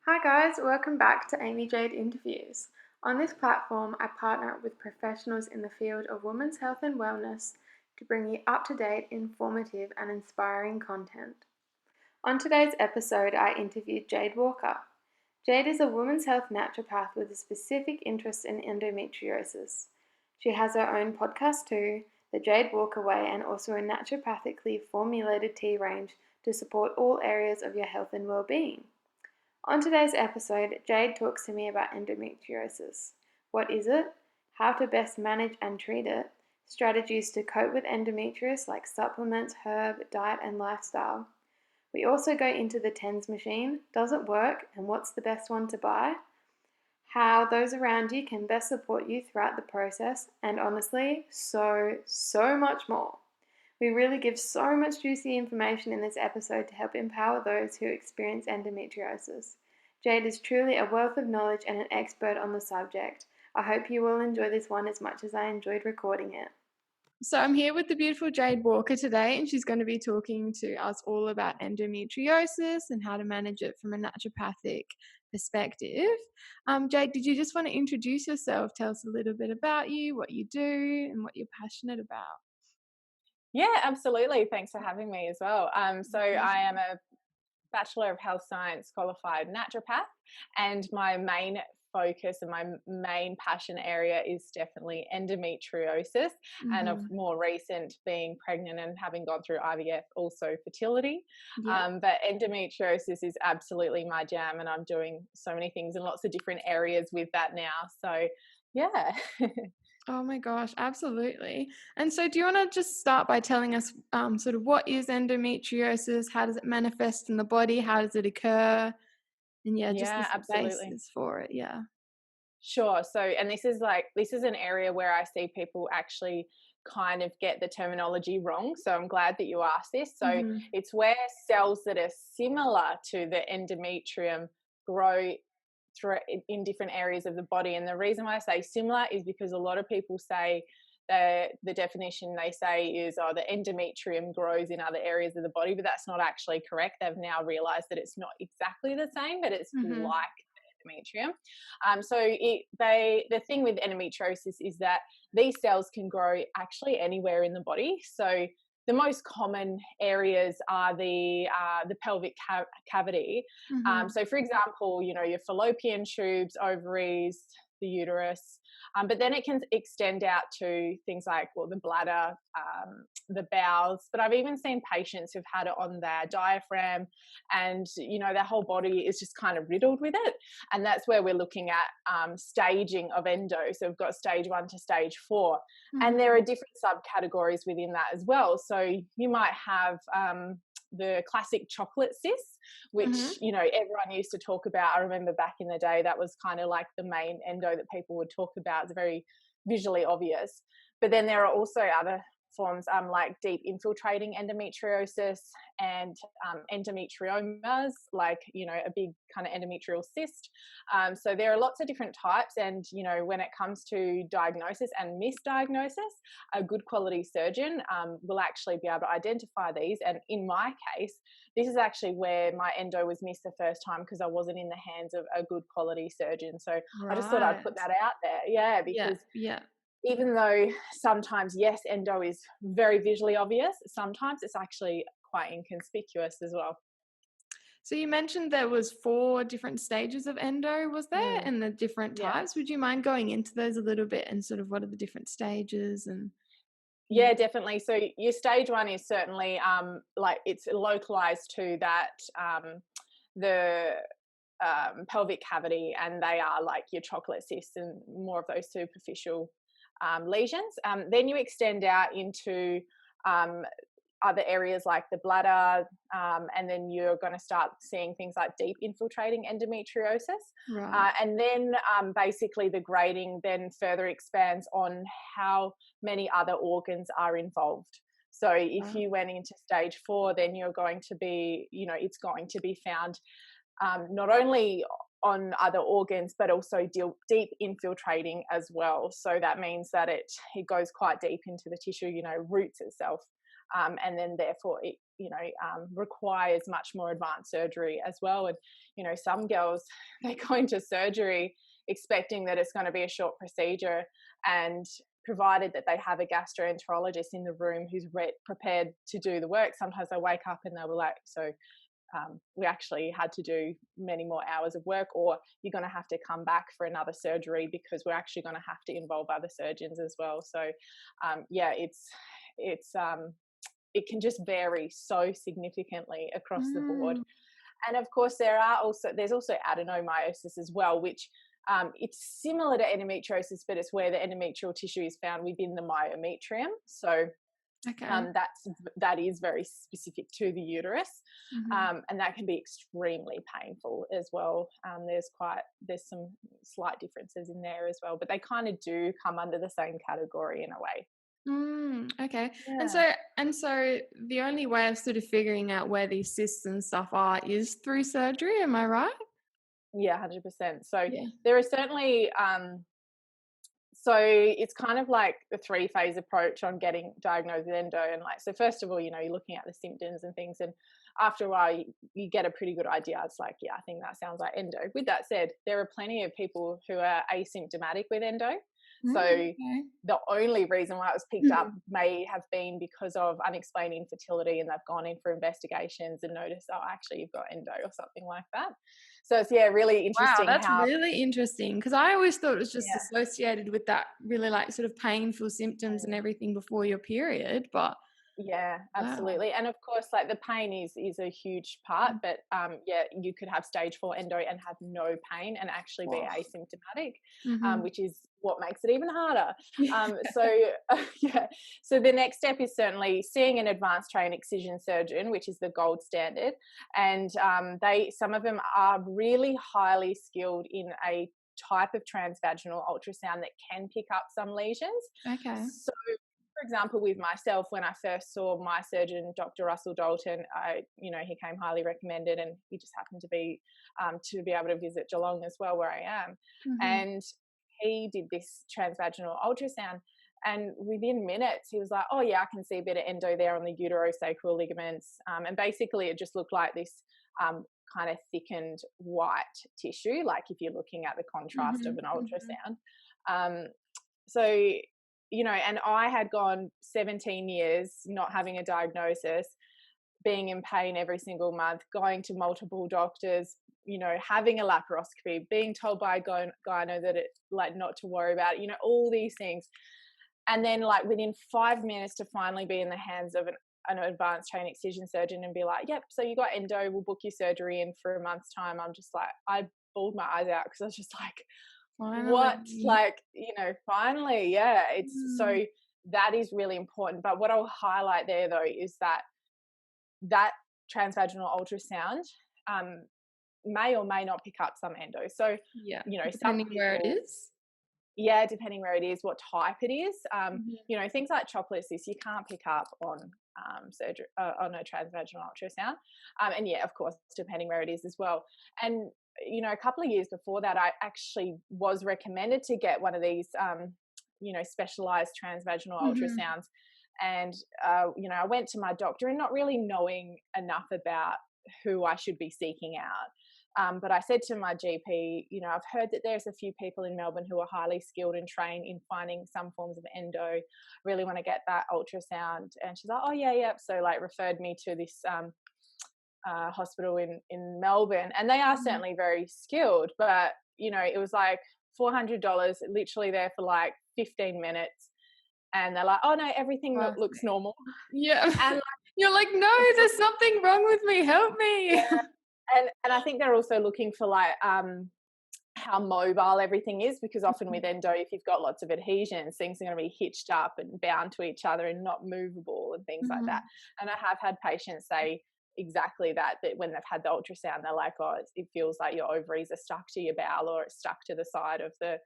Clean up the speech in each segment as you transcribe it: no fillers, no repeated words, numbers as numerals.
Hi guys, welcome back to Amy Jade Interviews. On this platform, I partner with professionals in the field of women's health and wellness to bring you up-to-date, informative and inspiring content. On today's episode, I interviewed Jade Walker. Jade is a women's health naturopath with a specific interest in endometriosis. She has her own podcast too, The Jade Walker Way, and also a naturopathically formulated tea range to support all areas of your health and well-being. On today's episode, Jade talks to me about endometriosis. What is it? How to best manage and treat it? Strategies to cope with endometriosis like supplements, herb, diet and lifestyle. We also go into the TENS machine. Does it work and what's the best one to buy? How those around you can best support you throughout the process, and honestly, so much more. We really give so much juicy information in this episode to help empower those who experience endometriosis. Jade is truly a wealth of knowledge and an expert on the subject. I hope you will enjoy this one as much as I enjoyed recording it. So I'm here with the beautiful Jade Walker today, and she's going to be talking to us all about endometriosis and how to manage it from a naturopathic perspective. Jade, did you just want to introduce yourself? Tell us a little bit about you, what you do, and what you're passionate about. Yeah, absolutely. Thanks for having me as well. So I am a Bachelor of Health Science qualified naturopath, and my main focus and my main passion area is definitely endometriosis, and of more recent being pregnant and having gone through IVF, also fertility. But endometriosis is absolutely my jam, and I'm doing so many things in lots of different areas with that now. So yeah. Oh my gosh, absolutely. And so do you want to just start by telling us sort of what is endometriosis? How does it manifest in the body? How does it occur? And just Yeah, the absolutely. basis for it. Yeah. Sure. So, and this is an area where I see people actually kind of get the terminology wrong. So I'm glad that you asked this. So it's where cells that are similar to the endometrium grow through in different areas of the body. And the reason why I say similar is because a lot of people say the definition they say is, oh, the endometrium grows in other areas of the body, but that's not actually correct. They've now realized that it's not exactly the same, but it's like endometrium. The thing with endometriosis is that these cells can grow actually anywhere in the body. So the most common areas are the pelvic cavity. So, for example, your fallopian tubes, ovaries, the uterus. But then it can extend out to things like, the bladder, the bowels. But I've even seen patients who've had it on their diaphragm, and their whole body is just kind of riddled with it. And that's where we're looking at staging of endo. So we've got stage 1 to stage 4, and there are different subcategories within that as well. So you might have the classic chocolate cyst, which everyone used to talk about. I remember back in the day that was kind of like the main endo that people would talk about. It's very visually obvious. But then there are also other forms like deep infiltrating endometriosis and endometriomas, like a big kind of endometrial cyst. So there are lots of different types, and when it comes to diagnosis and misdiagnosis, a good quality surgeon will actually be able to identify these. And in my case, this is actually where my endo was missed the first time, because I wasn't in the hands of a good quality surgeon. So I just thought I'd put that out there. Because even though sometimes, yes, endo is very visually obvious, sometimes it's actually quite inconspicuous as well. So you mentioned there was 4 different stages of endo, was there? And the different types. Would you mind going into those a little bit and sort of what are the different stages? And yeah, definitely. So your stage 1 is certainly it's localized to that the pelvic cavity, and they are like your chocolate cysts and more of those superficial lesions. Then you extend out into other areas like the bladder, and then you're going to start seeing things like deep infiltrating endometriosis. And then basically the grading then further expands on how many other organs are involved. So if you went into stage 4, then you're going to be, it's going to be found not only on other organs, but also deep infiltrating as well. So that means that it goes quite deep into the tissue, roots itself. And then therefore it requires much more advanced surgery as well. And some girls, they go into surgery expecting that it's going to be a short procedure, and provided that they have a gastroenterologist in the room who's prepared to do the work, sometimes they wake up and they were like, so we actually had to do many more hours of work, or you're going to have to come back for another surgery because we're actually going to have to involve other surgeons as well. So it can just vary so significantly across the board. And of course there's also adenomyosis as well, which it's similar to endometriosis, but it's where the endometrial tissue is found within the myometrium. So that is very specific to the uterus, and that can be extremely painful as well. There's some slight differences in there as well, but they kind of do come under the same category in a way. Okay. Yeah. And so the only way of sort of figuring out where these cysts and stuff are is through surgery, am I right? Yeah, 100%. So Yeah. there are certainly so it's kind of like the 3-phase approach on getting diagnosed with endo. And so first of all, you're looking at the symptoms and things, and after a while you get a pretty good idea. It's like, yeah, I think that sounds like endo. With that said, there are plenty of people who are asymptomatic with endo. So Okay. the only reason why it was picked up may have been because of unexplained infertility, and they've gone in for investigations and noticed, oh, actually you've got endo or something like that. So it's really Wow, interesting that's how really interesting, because I always thought it was just associated with that really like sort of painful symptoms and everything before your period, but Yeah, wow. absolutely. And of course, like the pain is a huge part, but you could have stage 4 endo and have no pain and actually be Wow. asymptomatic, Mhm. which is what makes it even harder. Yeah. So the next step is certainly seeing an advanced trained excision surgeon, which is the gold standard. And some of them are really highly skilled in a type of transvaginal ultrasound that can pick up some lesions. Okay. So for example, with myself, when I first saw my surgeon, Dr. Russell Dalton, he came highly recommended, and he just happened to be able to visit Geelong as well, where I am. Mhm. And he did this transvaginal ultrasound, and within minutes, he was like, "Oh yeah, I can see a bit of endo there on the uterosacral ligaments," and basically, it just looked like this kind of thickened white tissue, like if you're looking at the contrast of Mhm. an Mhm. ultrasound. So and I had gone 17 years not having a diagnosis, being in pain every single month, going to multiple doctors, having a laparoscopy, being told by a gyno that it like not to worry about it, all these things. And then like within 5 minutes to finally be in the hands of an advanced trained excision surgeon and be like, yep, so you got endo, we'll book your surgery in for a month's time. I'm just like, I bawled my eyes out because I was just like, what, Finally. like, finally, yeah, it's Mm. so that is really important. But what I'll highlight there though is that transvaginal ultrasound may or may not pick up some endo. So Yeah, some depending where it people, is. yeah, depending where it is, what type it is, Mhm. things like chocolate cysts you can't pick up on surgery on a transvaginal ultrasound, and yeah, of course, depending where it is as well. And a couple of years before that, I actually was recommended to get one of these, specialized transvaginal Mhm. ultrasounds, and I went to my doctor and not really knowing enough about who I should be seeking out. But I said to my GP, I've heard that there's a few people in Melbourne who are highly skilled and trained in finding some forms of endo. Really want to get that ultrasound. And she's like, oh, yeah, yeah. So, like, referred me to this hospital in Melbourne. And they are Mhm. certainly very skilled. But, it was like $400, literally there for like 15 minutes. And they're like, oh, no, everything Trust looks me. normal. Yeah. And You're like, "No, like, there's something wrong with me, help me." and I think they're also looking for like how mobile everything is, because often with Mhm. endo, if you've got lots of adhesions, things are going to be hitched up and bound to each other and not movable and things like that. Mhm. And I have had patients say exactly that when they've had the ultrasound, they're like, oh, it feels like your ovaries are stuck to your bowel, or it's stuck to the side of the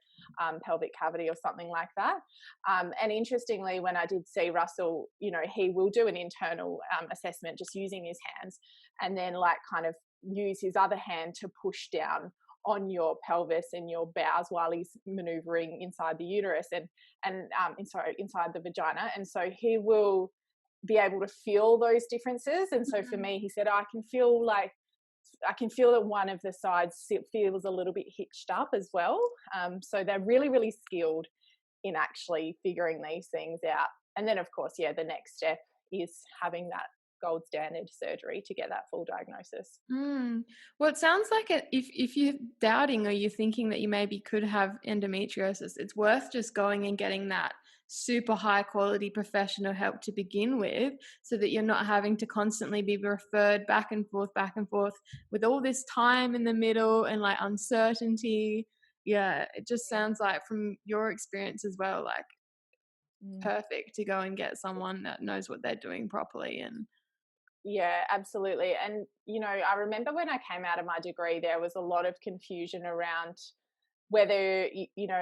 pelvic cavity or something like that. And interestingly, when I did see Russell, he will do an internal assessment just using his hands, and then like kind of use his other hand to push down on your pelvis and your bowels while he's maneuvering inside the uterus and inside the vagina. And so he will be able to feel those differences. And so for me, he said, I can feel that one of the sides feels a little bit hitched up as well. So they're really, really skilled in actually figuring these things out. And then, of course, the next step is having that gold standard surgery to get that full diagnosis. Well, it sounds like if you're doubting or you're thinking that you maybe could have endometriosis, it's worth just going and getting that super high quality professional help to begin with, so that you're not having to constantly be referred back and forth with all this time in the middle and like uncertainty. Yeah, it just sounds like from your experience as well, like perfect to go and get someone that knows what they're doing properly. And Yeah, absolutely. And, I remember when I came out of my degree, there was a lot of confusion around whether,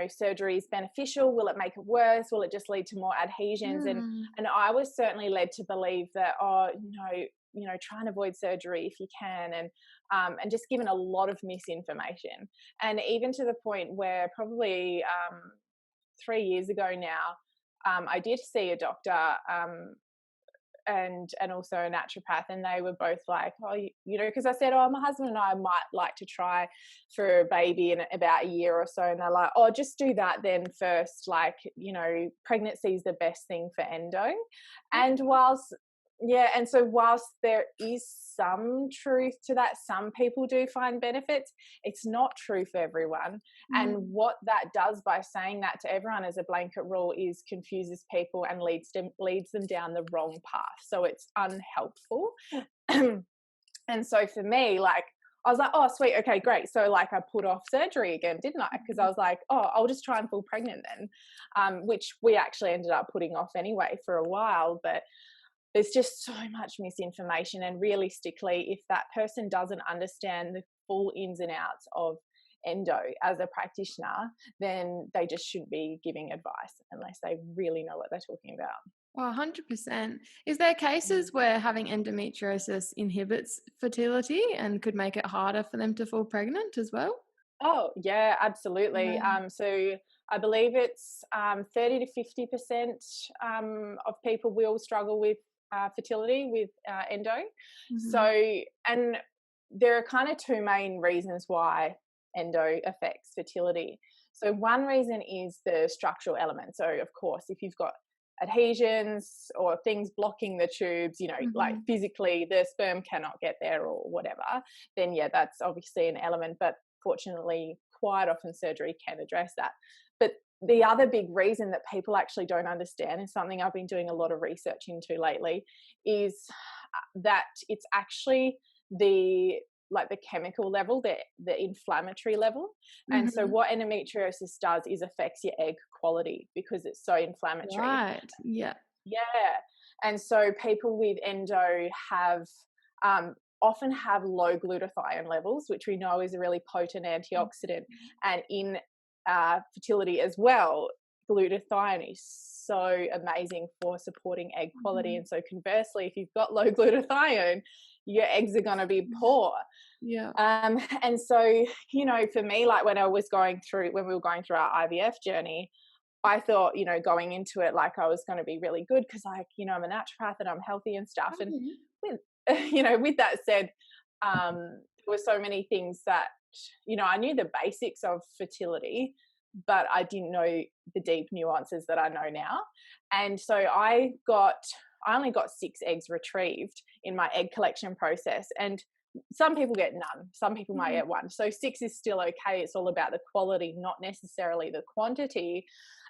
surgery is beneficial. Will it make it worse? Will it just lead to more adhesions? And I was certainly led to believe that, no, try and avoid surgery if you can. And just given a lot of misinformation. And even to the point where probably 3 years ago now, I did see a doctor, and also a naturopath, and they were both like, oh, because I said, oh, my husband and I might like to try for a baby in about a year or so, and they're like, oh, just do that then first, like, pregnancy is the best thing for endo. And whilst there is some truth to that, some people do find benefits, it's not true for everyone. And what that does by saying that to everyone as a blanket rule is confuses people and leads them down the wrong path. So it's unhelpful. And so for me, like, I was like, oh, sweet, okay, great. So like I put off surgery again, didn't I? Because I was like, oh, I'll just try and fall pregnant then, which we actually ended up putting off anyway for a while. But there's just so much misinformation, and realistically, if that person doesn't understand the full ins and outs of endo as a practitioner, then they just shouldn't be giving advice unless they really know what they're talking about. Well, 100%. Is there cases where having endometriosis inhibits fertility and could make it harder for them to fall pregnant as well? Oh, yeah, absolutely. Yeah. So I believe it's 30 to 50% of people will struggle with fertility with endo. So, Mhm. and there are kind of two main reasons why endo affects fertility. So one reason is the structural element. So of course, if you've got adhesions or things blocking the tubes, like Mhm. physically the sperm cannot get there or whatever, then that's obviously an element. But fortunately, quite often surgery can address that. But the other big reason that people actually don't understand, and something I've been doing a lot of research into lately, is that it's actually the chemical level, the inflammatory level. And so Mhm. what endometriosis does is affects your egg quality because it's so inflammatory. Right. Yeah. Yeah. And so people with endo have often have low glutathione levels, which we know is a really potent antioxidant. And in fertility as well, glutathione is so amazing for supporting egg quality. Mhm. And so conversely, if you've got low glutathione, your eggs are going to be poor. Yeah. And so, for me, like when we were going through our IVF journey, I thought, going into it, like I was going to be really good because, like, I'm a naturopath and I'm healthy and stuff. And Mhm. with, with that said, there were so many things that, I knew the basics of fertility, but I didn't know the deep nuances that I know now. And so I only got 6 eggs retrieved in my egg collection process. And some people get none, some people might Mhm. get 1. So 6 is still okay. It's all about the quality, not necessarily the quantity.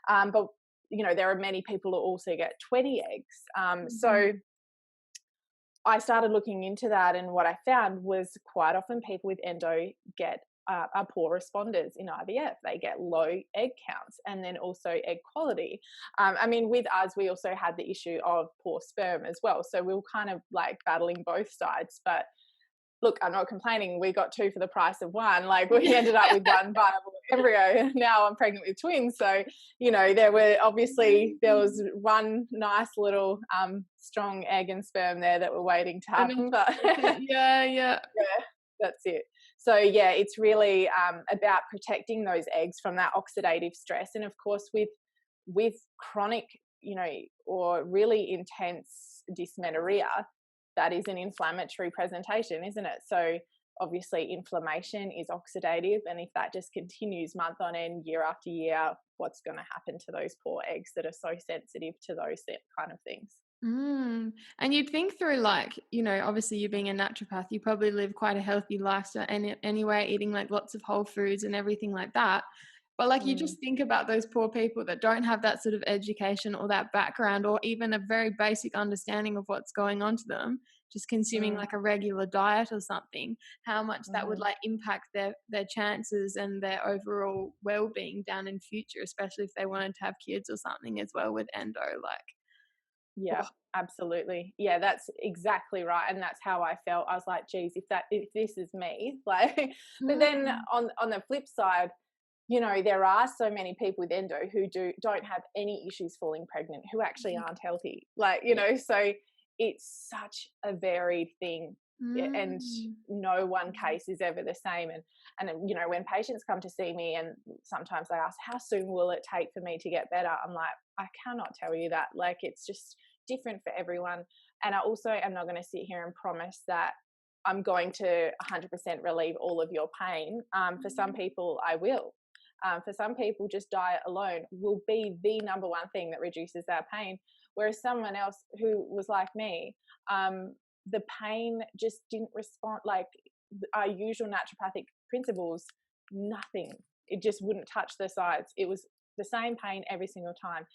But there are many people who also get 20 eggs. So Mhm. I started looking into that, and what I found was quite often people with endo get are poor responders in IVF. They get low egg counts and then also egg quality. I mean, with us, we also had the issue of poor sperm as well. So we were kind of like battling both sides. But look, I'm not complaining. We got 2 for the price of 1. Like we ended up with 1 viable embryo. Now I'm pregnant with twins. So, there was one nice little strong egg and sperm there that were waiting to And happen. But yeah, yeah. yeah, that's it. So it's really about protecting those eggs from that oxidative stress. And of course, with chronic, or really intense dysmenorrhea, that is an inflammatory presentation, isn't it? So obviously inflammation is oxidative, and if that just continues month on end, year after year, what's going to happen to those poor eggs that are so sensitive to those kind of things? And you'd think through, like, obviously you being a naturopath, you probably live quite a healthy lifestyle anyway, eating like lots of whole foods and everything like that. But like you Mm, just think about those poor people that don't have that sort of education or that background or even a very basic understanding of what's going on to them, just consuming mm, like a regular diet or something, how much that would mm. like impact their chances and their overall well-being down in future, especially if they wanted to have kids or something as well with endo. Like, Yeah, oh. absolutely. Yeah, that's exactly right. And that's how I felt. I was like, geez, if this is me, like, but then Mm. on the flip side, there are so many people with endo who don't have any issues falling pregnant, who actually aren't healthy. Like, Yeah. so it's such a varied thing. And Mm. no one case is ever the same. And when patients come to see me and sometimes they ask, how soon will it take for me to get better? I'm like, I cannot tell you that. Like, it's just different for everyone. And I also am not going to sit here and promise that I'm going to 100% relieve all of your pain. For some people, I will. For some people, just diet alone will be the number one thing that reduces their pain. Whereas someone else who was like me, the pain just didn't respond. Like our usual naturopathic principles, nothing. It just wouldn't touch the sides. It was the same pain every single time.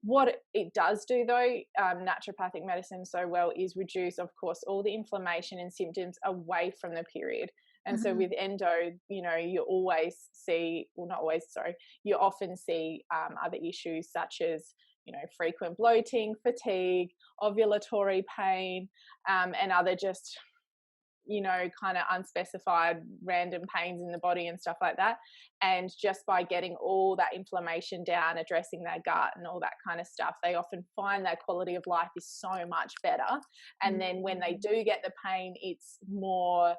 What it does do, though, naturopathic medicine so well, is reduce, of course, all the inflammation and symptoms away from the period. And so Mhm. with endo, you always see, well, not always, sorry, you often see other issues such as, frequent bloating, fatigue, ovulatory pain, and other just kind of unspecified random pains in the body and stuff like that. And just by getting all that inflammation down, addressing their gut and all that kind of stuff, they often find their quality of life is so much better. And then when they Mm. do get the pain, it's more,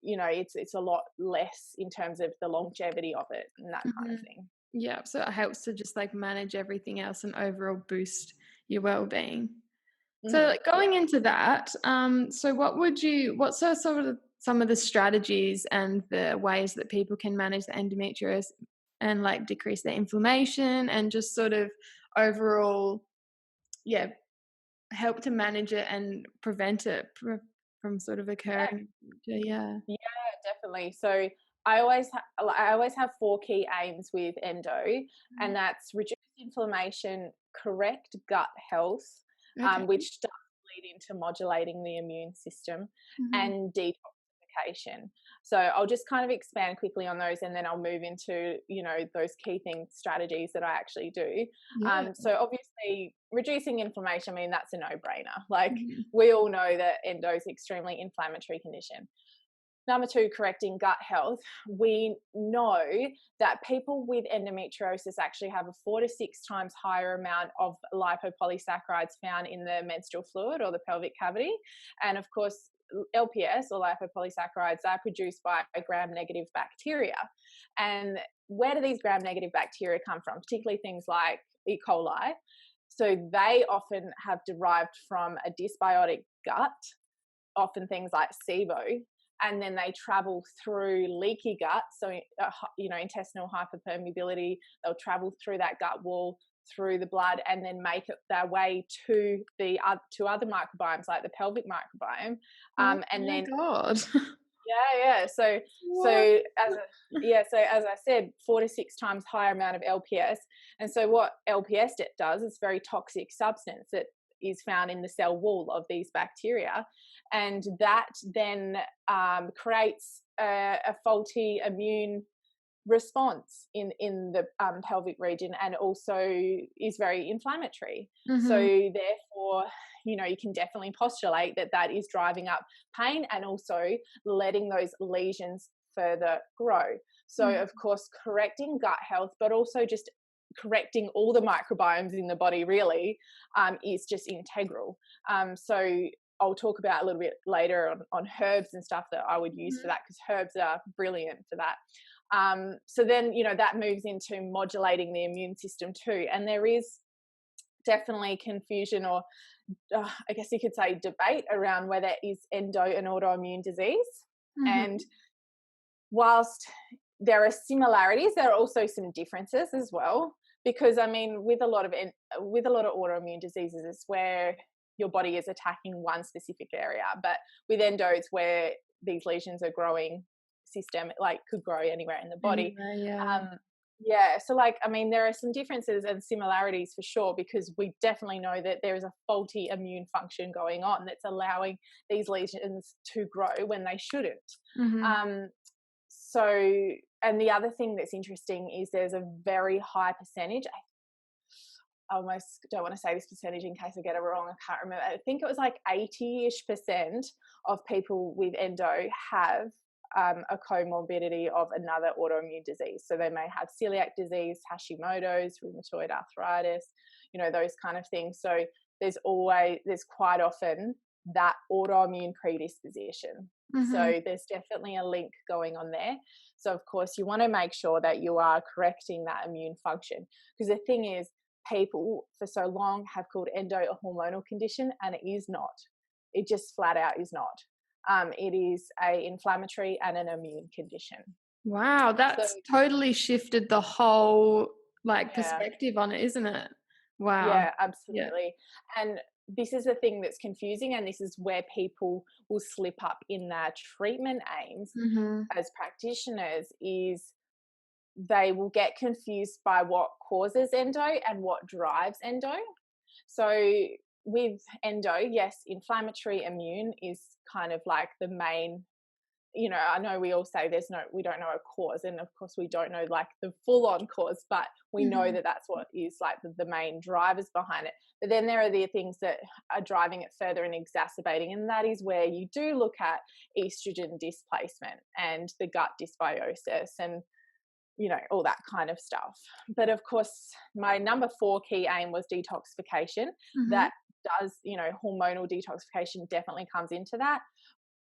it's a lot less in terms of the longevity of it and that kind of Mhm. thing. Yeah, so it helps to just like manage everything else and overall boost your well-being. So like Yeah. going into that, so what's sort of some of the strategies and the ways that people can manage the endometriosis and like decrease their inflammation and just sort of overall, yeah, help to manage it and prevent it from sort of occurring. Yeah. Yeah, definitely. So I always have four key aims with endo, and that's reduce inflammation, correct gut health, Okay. which does lead into modulating the immune system, Mhm. and detoxification. So I'll just kind of expand quickly on those, and then I'll move into those key things, strategies that I actually do. Yeah. So obviously reducing inflammation, I mean that's a no-brainer. Like Mhm. we all know that endo is an extremely inflammatory condition. Number two, correcting gut health. We know that people with endometriosis actually have a 4 to 6 times higher amount of lipopolysaccharides found in the menstrual fluid or the pelvic cavity. And of course, LPS or lipopolysaccharides are produced by gram negative bacteria. And where do these gram negative bacteria come from? Particularly things like E. coli. So they often have derived from a dysbiotic gut, often things like SIBO, and then they travel through leaky gut, so intestinal hyperpermeability. They'll travel through that gut wall, through the blood, and then make it their way to the to other microbiomes like the pelvic microbiome, Oh and my then god. yeah. What? So as I said, 4 to 6 times higher amount of LPS. And so what LPS does is very toxic substance that is found in the cell wall of these bacteria, and that then creates a faulty immune response in the pelvic region, and also is very inflammatory. So Mhm. therefore, you can definitely postulate that that is driving up pain and also letting those lesions further grow. So Mhm. of course, correcting gut health, but also just correcting all the microbiomes in the body really is just integral. So I'll talk about a little bit later on herbs and stuff that I would use for Mhm. that, because herbs are brilliant for that. So then, that moves into modulating the immune system too. And there is definitely confusion, or I guess you could say debate around whether is endo an autoimmune disease. And Mhm. whilst there are similarities, there are also some differences as well. Because I mean, with a lot of autoimmune diseases, it's where your body is attacking one specific area. But with endo, it's where these lesions are growing systemic, like could grow anywhere in the body. Anyway, yeah. Um, yeah, so like I mean, there are some differences and similarities for sure, because we definitely know that there is a faulty immune function going on that's allowing these lesions to grow when they shouldn't. Mhm. Um, so, and the other thing that's interesting is there's a very high percentage. I almost don't want to say this percentage in case I get it wrong. I can't remember. I think it was like 80-ish% of people with endo have a comorbidity of another autoimmune disease. So they may have celiac disease, Hashimoto's, rheumatoid arthritis, those kind of things. So there's quite often that autoimmune predisposition. Mhm. So there's definitely a link going on there. So of course you want to make sure that you are correcting that immune function, because the thing is, people for so long have called endo a hormonal condition, and it is not. It just flat out is not. It is a inflammatory and an immune condition. Wow, So that's totally shifted the whole, like, yeah, perspective on it, isn't it? Wow. yeah, Yeah. absolutely. And this is the thing that's confusing, and this is where people will slip up in their treatment aims Mhm. as practitioners, is they will get confused by what causes endo and what drives endo. So with endo, yes, inflammatory immune is kind of like the main, I know we all say we don't know a cause, and of course we don't know like the full on cause, but we know Mhm. that that's what is like the main drivers behind it. But then there are the things that are driving it further and exacerbating, and that is where you do look at estrogen displacement and the gut dysbiosis and all that kind of stuff. But of course, my number 4 key aim was detoxification. Mhm. That does, hormonal detoxification definitely comes into that.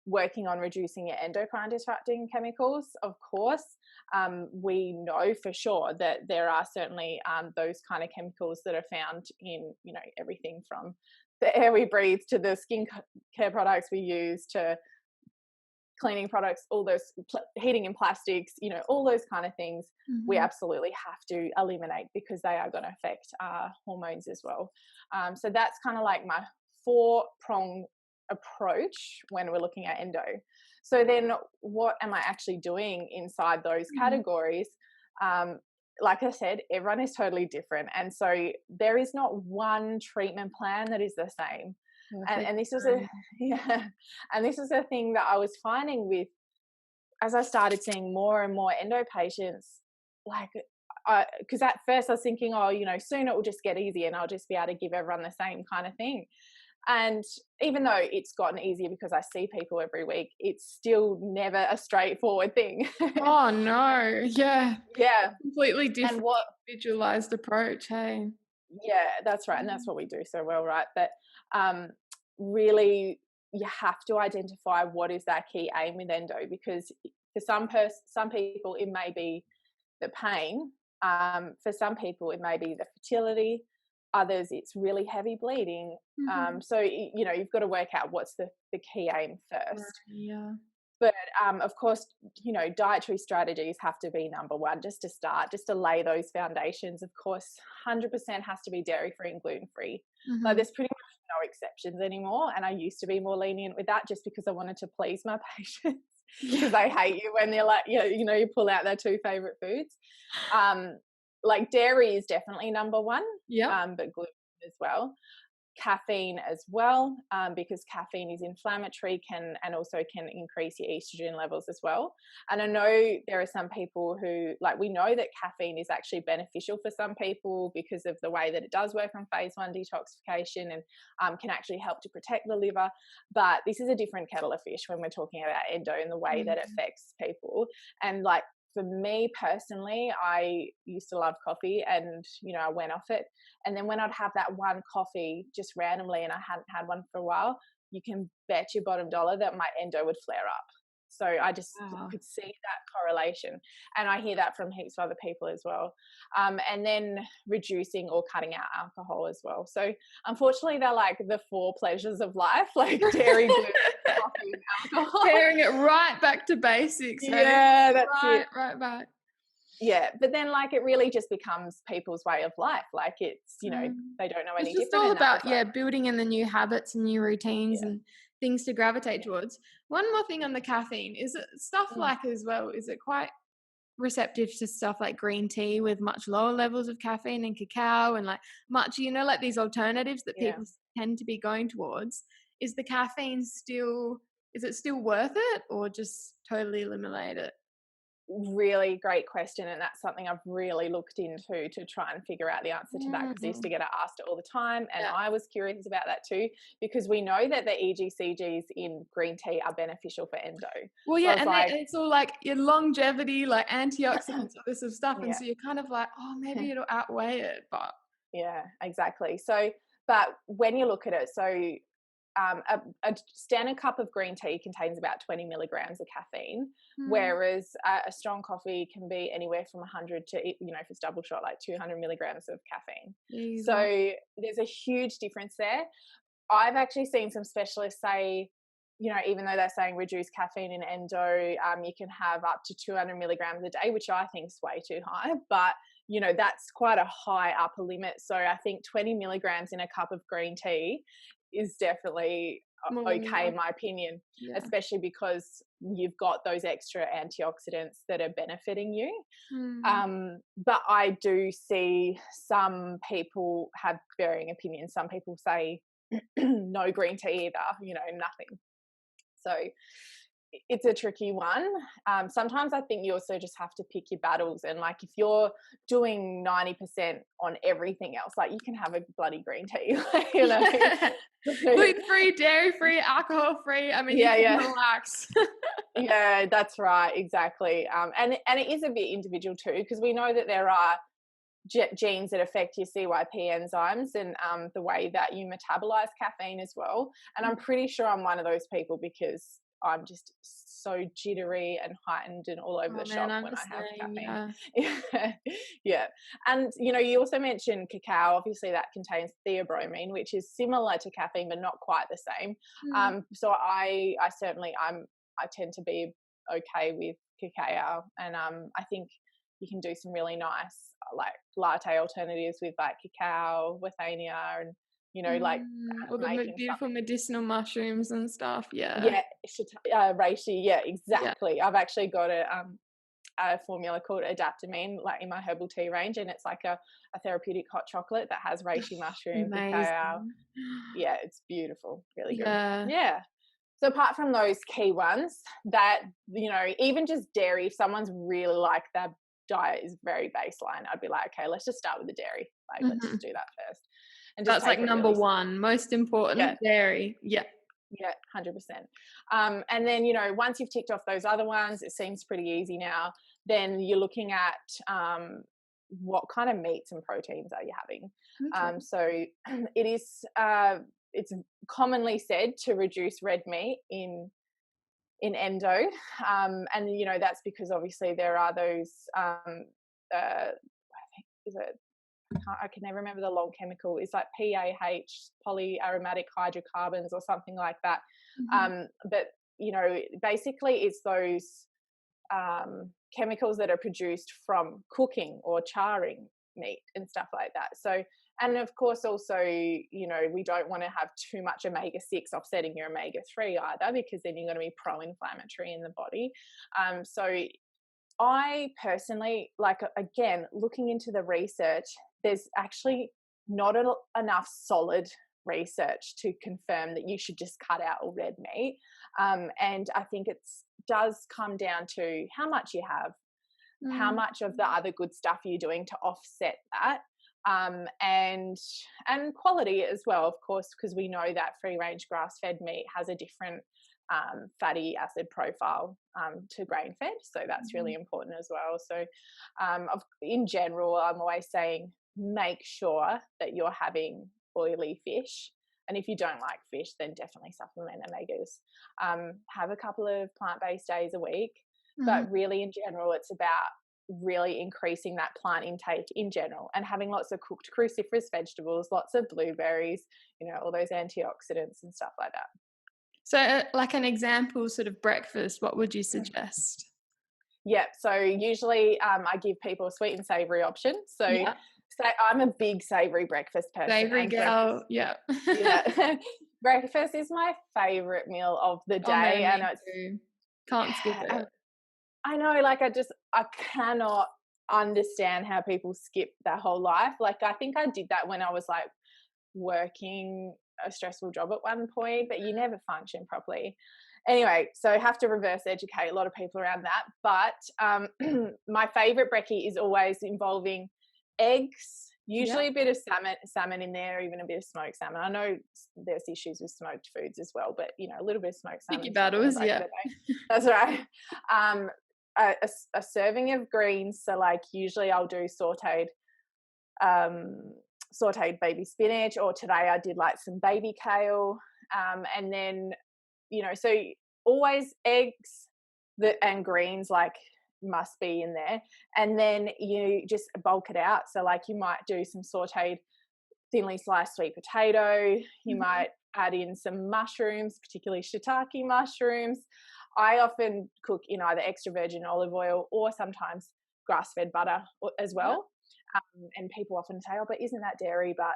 Working on reducing your endocrine disrupting chemicals, of course. We know for sure that there are certainly those kind of chemicals that are found in, everything from the air we breathe to the skin care products we use to cleaning products, all those heating and plastics, all those kind of things, we Mhm. absolutely have to eliminate, because they are going to affect our hormones as well. So that's kind of like my 4-prong approach when we're looking at endo. So then what am I actually doing inside those Mhm. categories? Um, like I said, everyone is totally different. And so there is not one treatment plan that is the same. And Perfect. this was a yeah, and this is a thing that I was finding with, as I started seeing more and more endo patients, like, because at first I was thinking, oh, soon it will just get easy and I'll just be able to give everyone the same kind of thing. And even though it's gotten easier because I see people every week, it's still never a straightforward thing. Oh, no. Yeah. Yeah. Completely And different what individualized approach, hey? Yeah, that's right, and that's what we do so well, right? But um, really, you have to identify what is that key aim with endo, because for some people it may be the pain. For some people it may be the fertility. Others it's really heavy bleeding. Mhm. So you've got to work out what's the key aim Right, first. yeah. But of course, dietary strategies have to be number one, just to start, just to lay those foundations. Of course, 100% has to be dairy free and gluten free. Like Mhm. there's pretty much no exceptions anymore. And I used to be more lenient with that just because I wanted to please my patients, because Yeah. they hate you when they're like, you pull out their 2 favorite foods. Um, like dairy is definitely number one, Yep. but gluten as well. Caffeine as well, because caffeine is inflammatory, and also can increase your estrogen levels as well. And I know there are some people who, like, we know that caffeine is actually beneficial for some people because of the way that it does work on phase 1 detoxification, and can actually help to protect the liver. But this is a different kettle of fish when we're talking about endo and the way that it Mhm. affects people. And like, for me personally, I used to love coffee, and I went off it. And then when I'd have that one coffee just randomly and I hadn't had one for a while, you can bet your bottom dollar that my endo would flare up. So I just Wow. could see that correlation, and I hear that from heaps of other people as well. And then reducing or cutting out alcohol as well. So unfortunately, they're like the four pleasures of life, like dairy, gluten, coffee, and alcohol. Carrying it right back to basics, hey? Yeah, that's it. Right back. Yeah, but then like it really just becomes people's way of life. Like it's, Mm. they don't know It's any just different, all and that was about, like, building in the new habits and new routines yeah, and things to gravitate towards. One more thing on the caffeine, is it stuff mm, like as well, is it quite receptive to stuff like green tea with much lower levels of caffeine and cacao and like much, like these alternatives that yeah. people tend to be going towards? Is the caffeine still, is it still worth it, or just totally eliminate it? Really great question, and that's something I've really looked into to try and figure out the answer to that, because I used to Mm, get asked it all the time, and yeah. I was curious about that too, because we know that the EGCGs in green tea are beneficial for endo. Well, So I yeah, was and like, it's all like your longevity, like antioxidants, all this sort of stuff, and yeah. so you're kind of like, "Oh, maybe it'll outweigh it," but Yeah, exactly. So, but when you look at it, so a standard cup of green tea contains about 20 milligrams of caffeine, mm, whereas a strong coffee can be anywhere from 100 to, if it's double shot, like 200 milligrams of caffeine. Jesus. So there's a huge difference there. I've actually seen some specialists say, even though they're saying reduce caffeine in endo, you can have up to 200 milligrams a day, which I think is way too high. But, that's quite a high upper limit. So I think 20 milligrams in a cup of green tea is definitely More than okay, enough. in my opinion, Yeah. especially because you've got those extra antioxidants that are benefiting you. Mm. But I do see some people have varying opinions. Some people say no green tea either, nothing. So it's a tricky one. Sometimes I think you also just have to pick your battles. And like if you're doing 90% on everything else, like you can have a bloody green tea, Gluten-free, dairy-free, alcohol-free, I mean, you Yeah, can yeah. relax. Yeah, that's right, exactly. And it is a bit individual too, because we know that there are genes that affect your CYP enzymes and the way that you metabolize caffeine as well. And I'm pretty sure I'm one of those people, because I'm just so jittery and heightened and all over Oh, the man, shop I'm when the I have same, caffeine. yeah. Yeah. Yeah. And, you also mentioned cacao. Obviously, that contains theobromine, which is similar to caffeine, but not quite the same. Mm. So I certainly, I tend to be okay with cacao. And I think you can do some really nice like latte alternatives with like cacao, withania, and like All the making beautiful something. medicinal mushrooms and stuff, yeah. Yeah, reishi. Yeah, Yeah. exactly. I've actually got a formula called adaptamine, like in my herbal tea range, and it's like a therapeutic hot chocolate that has reishi mushroom, cacao. Amazing. Yeah, it's beautiful, really good. Yeah. Yeah. So apart from those key ones, that even just dairy, if someone's really like their diet is very baseline, I'd be like, okay, let's just start with the dairy. Like, let's just Mhm. do that first, and just That's like take it number really. 1, most Yeah, important, dairy. Yeah. yeah, 100%. And then once you've ticked off those other ones, it seems pretty easy now. Then you're looking at what kind of meats and proteins are you having. Okay. So it is. It's commonly said to reduce red meat in endo, and that's because obviously there are those. I think is it. I can never remember the long chemical. It's like PAH, polyaromatic hydrocarbons, or something like that. Mhm. But basically, it's those chemicals that are produced from cooking or charring meat and stuff like that. So, and of course, also, we don't want to have too much omega-6 offsetting your omega-3 either, because then you're going to be pro-inflammatory in the body. So I personally, like, again, looking into the research, there's actually not enough solid research to confirm that you should just cut out all red meat. And I think it does come down to how much you have, how Mm. much of the other good stuff you're doing to offset that, and quality as well, of course, because we know that free range grass fed meat has a different fatty acid profile to grain fed, so that's really Mhm. important as well. So in general, I'm always saying make sure that you're having oily fish And if you don't like fish, then definitely supplement omegas. Have a couple of plant-based days a week, Mhm. but really in general, it's about really increasing that plant intake in general and having lots of cooked cruciferous vegetables, lots of blueberries, all those antioxidants and stuff like that. So, like an example sort of breakfast, what would you suggest? Yeah, so usually I give people a sweet and savory option. So Yeah, I'm a big savory breakfast person, savory and breakfast, gal, yeah. yeah, breakfast is my favorite meal of the Oh day, man, and me it's too. Can't skip yeah, it. I know, like I cannot understand how people skip their whole life. Like I think I did that when I was like working a stressful job at one point, but you never function properly. Anyway, so have to reverse educate a lot of people around that. But my favorite brekkie is always involving eggs, Yeah, usually a bit of salmon in there, even a bit of smoked salmon. I know there's issues with smoked foods as well, but a little bit of smoked pick your salmon is not going to battles, break yeah. the bank. That's right. Um, a serving of greens. So like usually I'll do um, sauteed baby spinach, or today I did like some baby kale, and then so always eggs and greens like must be in there, and then you just bulk it out. So like you might do some sauteed thinly sliced sweet potato, you Mhm. might add in some mushrooms, particularly shiitake mushrooms. I often cook in either extra virgin olive oil or sometimes grass-fed butter as Yeah. well. And people often say, "Oh, but isn't that dairy?" But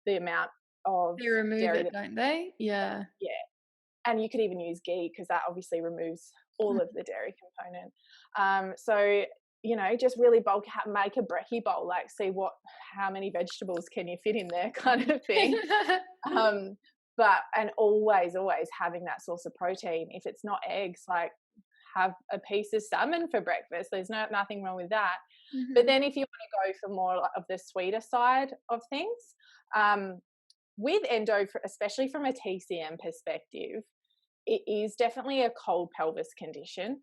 the amount of They remove dairy it, that, don't they? Yeah. yeah, and you could even use ghee because that obviously removes all of Mhm. the dairy component. So just really bulk out, make a brekkie bowl, like see how many vegetables can you fit in there, kind of thing. Um, and always having that source of protein. If it's not eggs, like have a piece of salmon for breakfast. There's nothing wrong with that. But Mhm. then if you want to go for more of the sweeter side of things, um, with endo, especially from a TCM perspective, it is definitely a cold pelvis condition.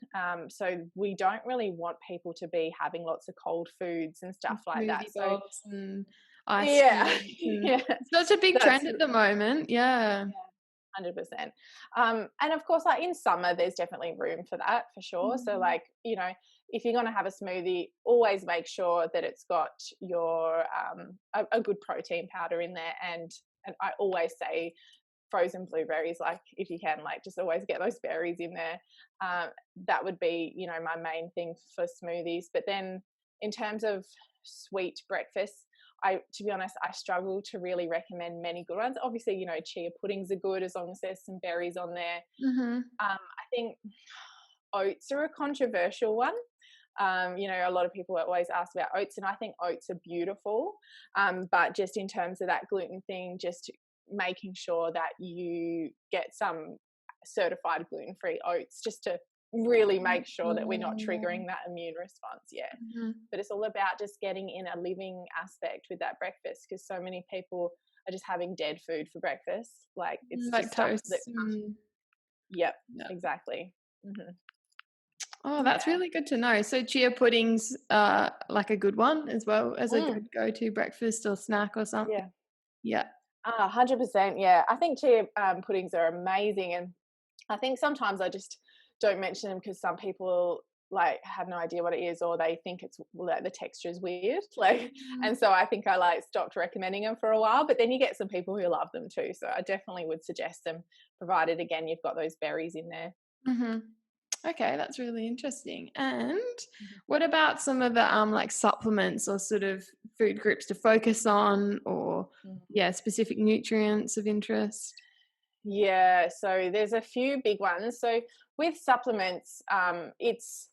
So we don't really want people to be having lots of cold foods and stuff like that. Smoothie So bowls and ice yeah, creams and yeah, it's such a big that's trend at the moment, yeah. 100%. And of course, like in summer, there's definitely room for that for sure. So, Mhm. like, if you're going to have a smoothie, always make sure that it's got your a good protein powder in there. And I always say frozen blueberries, like if you can, like just always get those berries in there. That would be, my main thing for smoothies. But then in terms of sweet breakfast, to be honest, I struggle to really recommend many good ones. Obviously, chia puddings are good as long as there's some berries on there. Mhm. I think oats are a controversial one. A lot of people always ask about oats, and I think oats are beautiful. But just in terms of that gluten thing, just making sure that you get some certified gluten-free oats, just to really make sure that we're not Oh. triggering that immune response. Yeah. Mhm. But it's all about just getting in a living aspect with that breakfast, because so many people are just having dead food for breakfast. Like it's Like just stuff that, toast, yep, yeah. exactly. Hmm. Oh, that's Yeah. really good to know. So chia puddings are like a good one as well as a Mm, good go-to breakfast or snack or something. yeah. Yeah. 100%. Yeah. I think chia puddings are amazing. And I think sometimes I just don't mention them because some people like have no idea what it is, or they think it's like the texture is weird. Like, Mm. and so I think I like stopped recommending them for a while, but then you get some people who love them too. So I definitely would suggest them, provided again, you've got those berries in there. Mhm. Okay, that's really interesting. And Mhm. what about some of the like supplements or sort of food groups to focus on or Mm. yeah, specific nutrients of interest? Yeah, so there's a few big ones. So with supplements, it's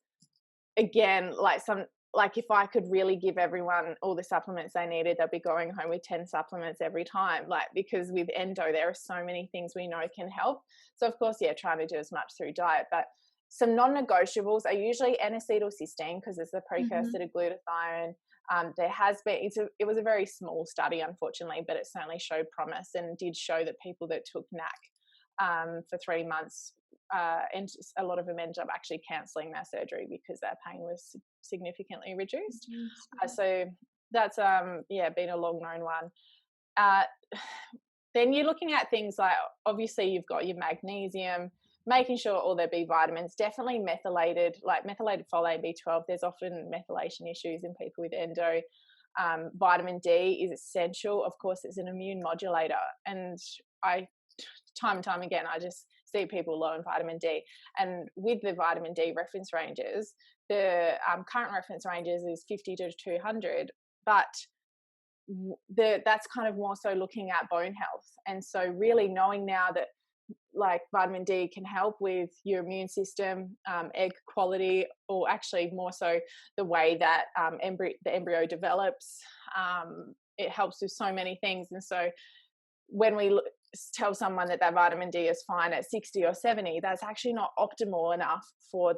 again like if I could really give everyone all the supplements they needed, they'll be going home with 10 supplements every time. Like because with endo, there are so many things we know can help. So of course, yeah, trying to do as much through diet, but some non-negotiables are usually N-acetylcysteine because it's a precursor Mhm. to glutathione. There has been it was a very small study, unfortunately, but it certainly showed promise and did show that people that took NAC for 3 months, and a lot of them ended up actually cancelling their surgery because their pain was significantly reduced. Juice. So that's yeah, been a long known one. Uh, then you're looking at things like, obviously you've got your magnesium, making sure all their B vitamins, definitely methylated, like methylated folate and B12. There's often methylation issues in people with endo. Vitamin D is essential. Of course, it's an immune modulator. And time and time again, I just see people low in vitamin D. And with the vitamin D reference ranges, the current reference ranges is 50 to 200, but that's kind of more so looking at bone health. And so really knowing now that like vitamin D can help with your immune system, egg quality, or actually more so the way that the embryo develops. It helps with so many things. And so when we tell someone that vitamin D is fine at 60 or 70, that's actually not optimal enough for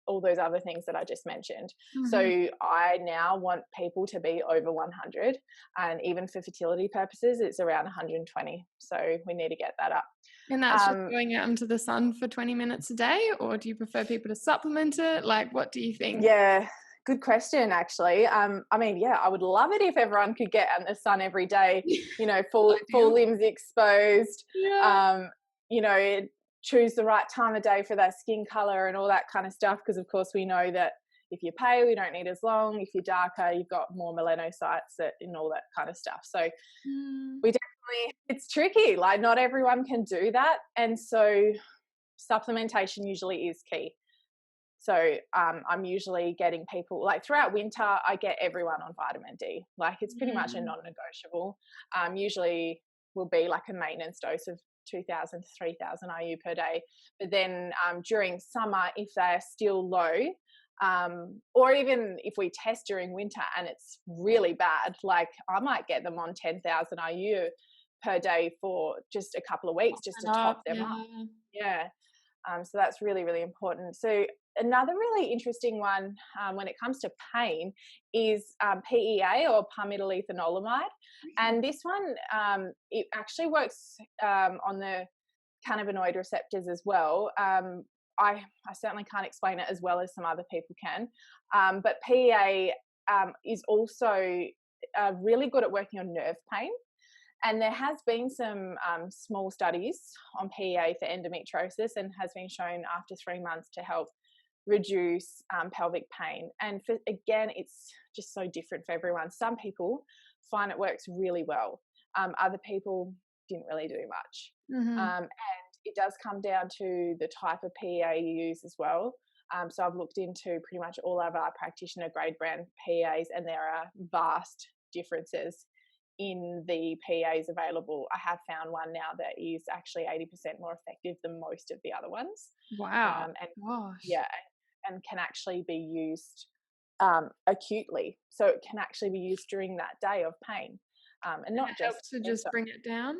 all those other things that I just mentioned. So I now want people to be over 100, and even for fertility purposes, it's around 120. So we need to get that up. And that's just going out into the sun for 20 minutes a day, or do you prefer people to supplement it? Like, what do you think? Yeah, good question, actually. I mean, yeah, I would love it if everyone could get out in the sun every day, full limbs exposed, choose the right time of day for that skin color and all that kind of stuff. Because of course we know that if you're pale, you don't need as long. If you're darker, you've got more melanocytes and all that kind of stuff. So we definitely, it's tricky. Like not everyone can do that. And so supplementation usually is key. So I'm usually getting people, like throughout winter, I get everyone on vitamin D. Like it's pretty much a non-negotiable. Usually will be like a maintenance dose of 2,000 to 3,000 IU per day. But then during summer, if they're still low, or even if we test during winter and it's really bad, like I might get them on 10,000 IU per day for just a couple of weeks just to top them up. Yeah. So that's really, really important. So another really interesting one when it comes to pain is PEA, or palmitoylethanolamide. And this one, it actually works on the cannabinoid receptors as well. I certainly can't explain it as well as some other people can. But PEA is also really good at working on nerve pain. And there has been some small studies on PEA for endometriosis, and has been shown after 3 months to help reduce pelvic pain. And again, it's just so different for everyone. Some people find it works really well. Other people didn't really do much. And it does come down to the type of PEA you use as well. So I've looked into pretty much all of our practitioner grade brand PEAs, and there are vast differences in the PEAs available. I have found one now that is actually 80% more effective than most of the other ones. Wow. And can actually be used acutely. So it can actually be used during that day of pain, and not it just helps to just bring it down.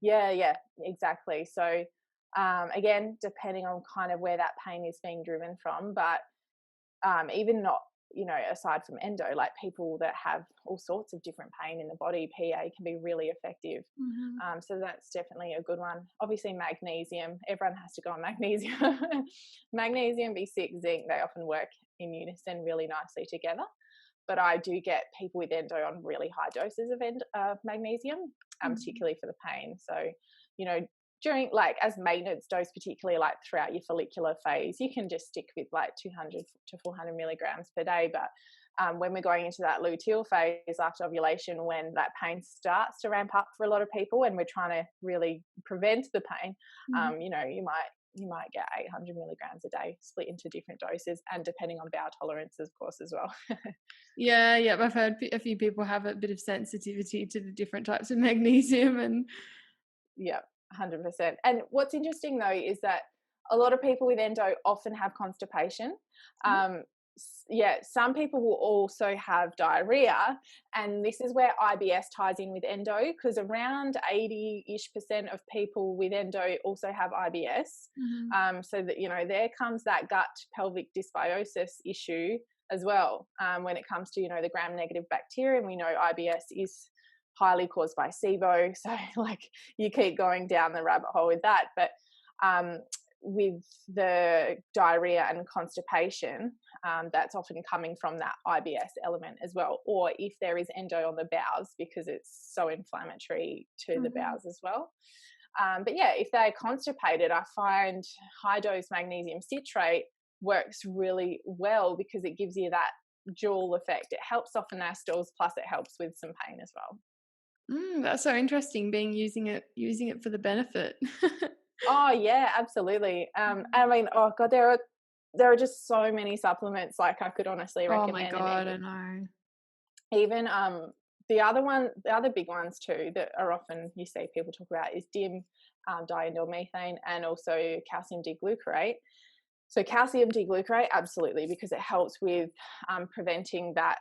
Yeah, exactly. So again, depending on kind of where that pain is being driven from, but even not, aside from endo, like people that have all sorts of different pain in the body, PEA can be really effective. So that's definitely a good one. Obviously magnesium, everyone has to go on magnesium. Magnesium, B6, zinc, they often work in unison really nicely together. But I do get people with endo on really high doses of magnesium, particularly for the pain. So, during like as maintenance dose, particularly like throughout your follicular phase, you can just stick with like 200 to 400 milligrams per day. But when we're going into that luteal phase after ovulation, when that pain starts to ramp up for a lot of people, and we're trying to really prevent the pain, you might get 800 milligrams a day, split into different doses, and depending on bowel tolerance, of course, as well. Yeah, I've heard a few people have a bit of sensitivity to the different types of magnesium, and yeah, 100%. And what's interesting though is that a lot of people with endo often have constipation. Some people will also have diarrhea, and this is where IBS ties in with endo, because around 80-ish% of people with endo also have IBS. So that there comes that gut pelvic dysbiosis issue as well, when it comes to the gram-negative bacteria, and we know IBS is highly caused by SIBO. So like you keep going down the rabbit hole with that. But with the diarrhea and constipation, that's often coming from that IBS element as well, or if there is endo on the bowels because it's so inflammatory to the Mm-hmm. bowels as well. But yeah, if they're constipated, I find high dose magnesium citrate works really well because it gives you that dual effect. It helps soften our stools, plus it helps with some pain as well. That's so interesting. Being using it for the benefit. Oh yeah, absolutely. I mean, oh god, there are just so many supplements like I could honestly Oh my recommend, and god, I know. even the other big ones too that are often you see people talk about is dim, diindolylmethane, and also calcium D-glucarate. So calcium D-glucarate, absolutely, because it helps with preventing that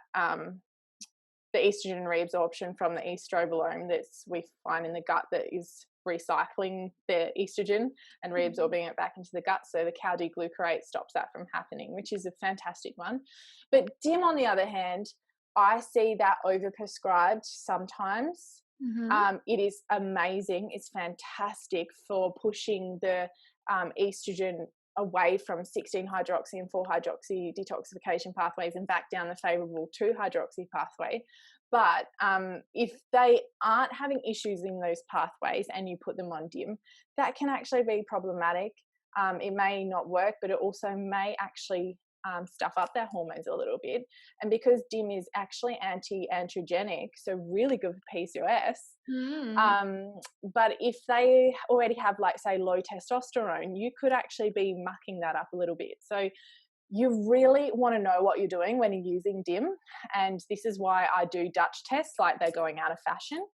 the estrogen reabsorption from the estrobolome that's we find in the gut that is recycling the estrogen and Mhm. reabsorbing it back into the gut. So the cow D-glucarate stops that from happening, which is a fantastic one. But DIM, on the other hand, I see that overprescribed sometimes. Mhm. It is amazing. It's fantastic for pushing the estrogen away from 16-hydroxy and 4-hydroxy detoxification pathways and back down the favorable 2-hydroxy pathway. But if they aren't having issues in those pathways and you put them on DIM, that can actually be problematic. It may not work, but it also may actually stuff up their hormones a little bit. And because DIM is actually anti-androgenic, so really good for PCOS, Mm. um, but if they already have, like, say, low testosterone, you could actually be mucking that up a little bit. So you really want to know what you're doing when you're using DIM. And this is why I do Dutch tests, like they're going out of fashion.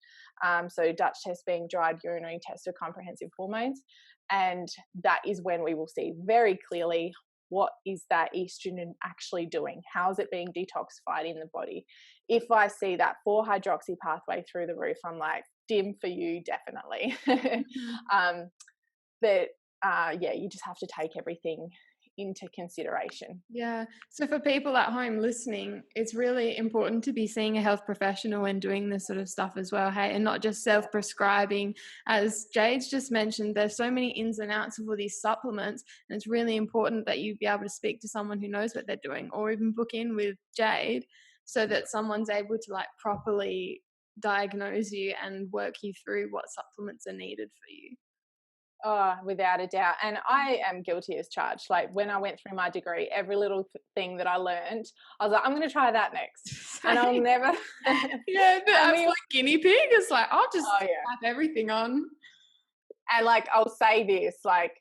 So Dutch test being dried urinary test of comprehensive hormones. And that is when we will see very clearly what is that estrogen actually doing? How is it being detoxified in the body? If I see that 4-hydroxy pathway through the roof, I'm like, DIM for you, definitely. Mhm. um, but yeah, you just have to take everything into consideration. Yeah. So for people at home listening, it's really important to be seeing a health professional when doing this sort of stuff as well, hey, and not just Yeah. self-prescribing. As Jade's just mentioned, there's so many ins and outs of all these supplements, and it's really important that you be able to speak to someone who knows what they're doing, or even book in with Jade so that someone's able to like properly diagnose you and work you through what supplements are needed for you. Oh, without a doubt. And I am guilty as charged. Like when I went through my degree, every little thing that I learned, I was like, I'm going to try that next. And I'll Same. never. Yeah, the And we, absolute guinea pig is like, I'll just oh yeah. slap everything on. And like, I'll say this, like,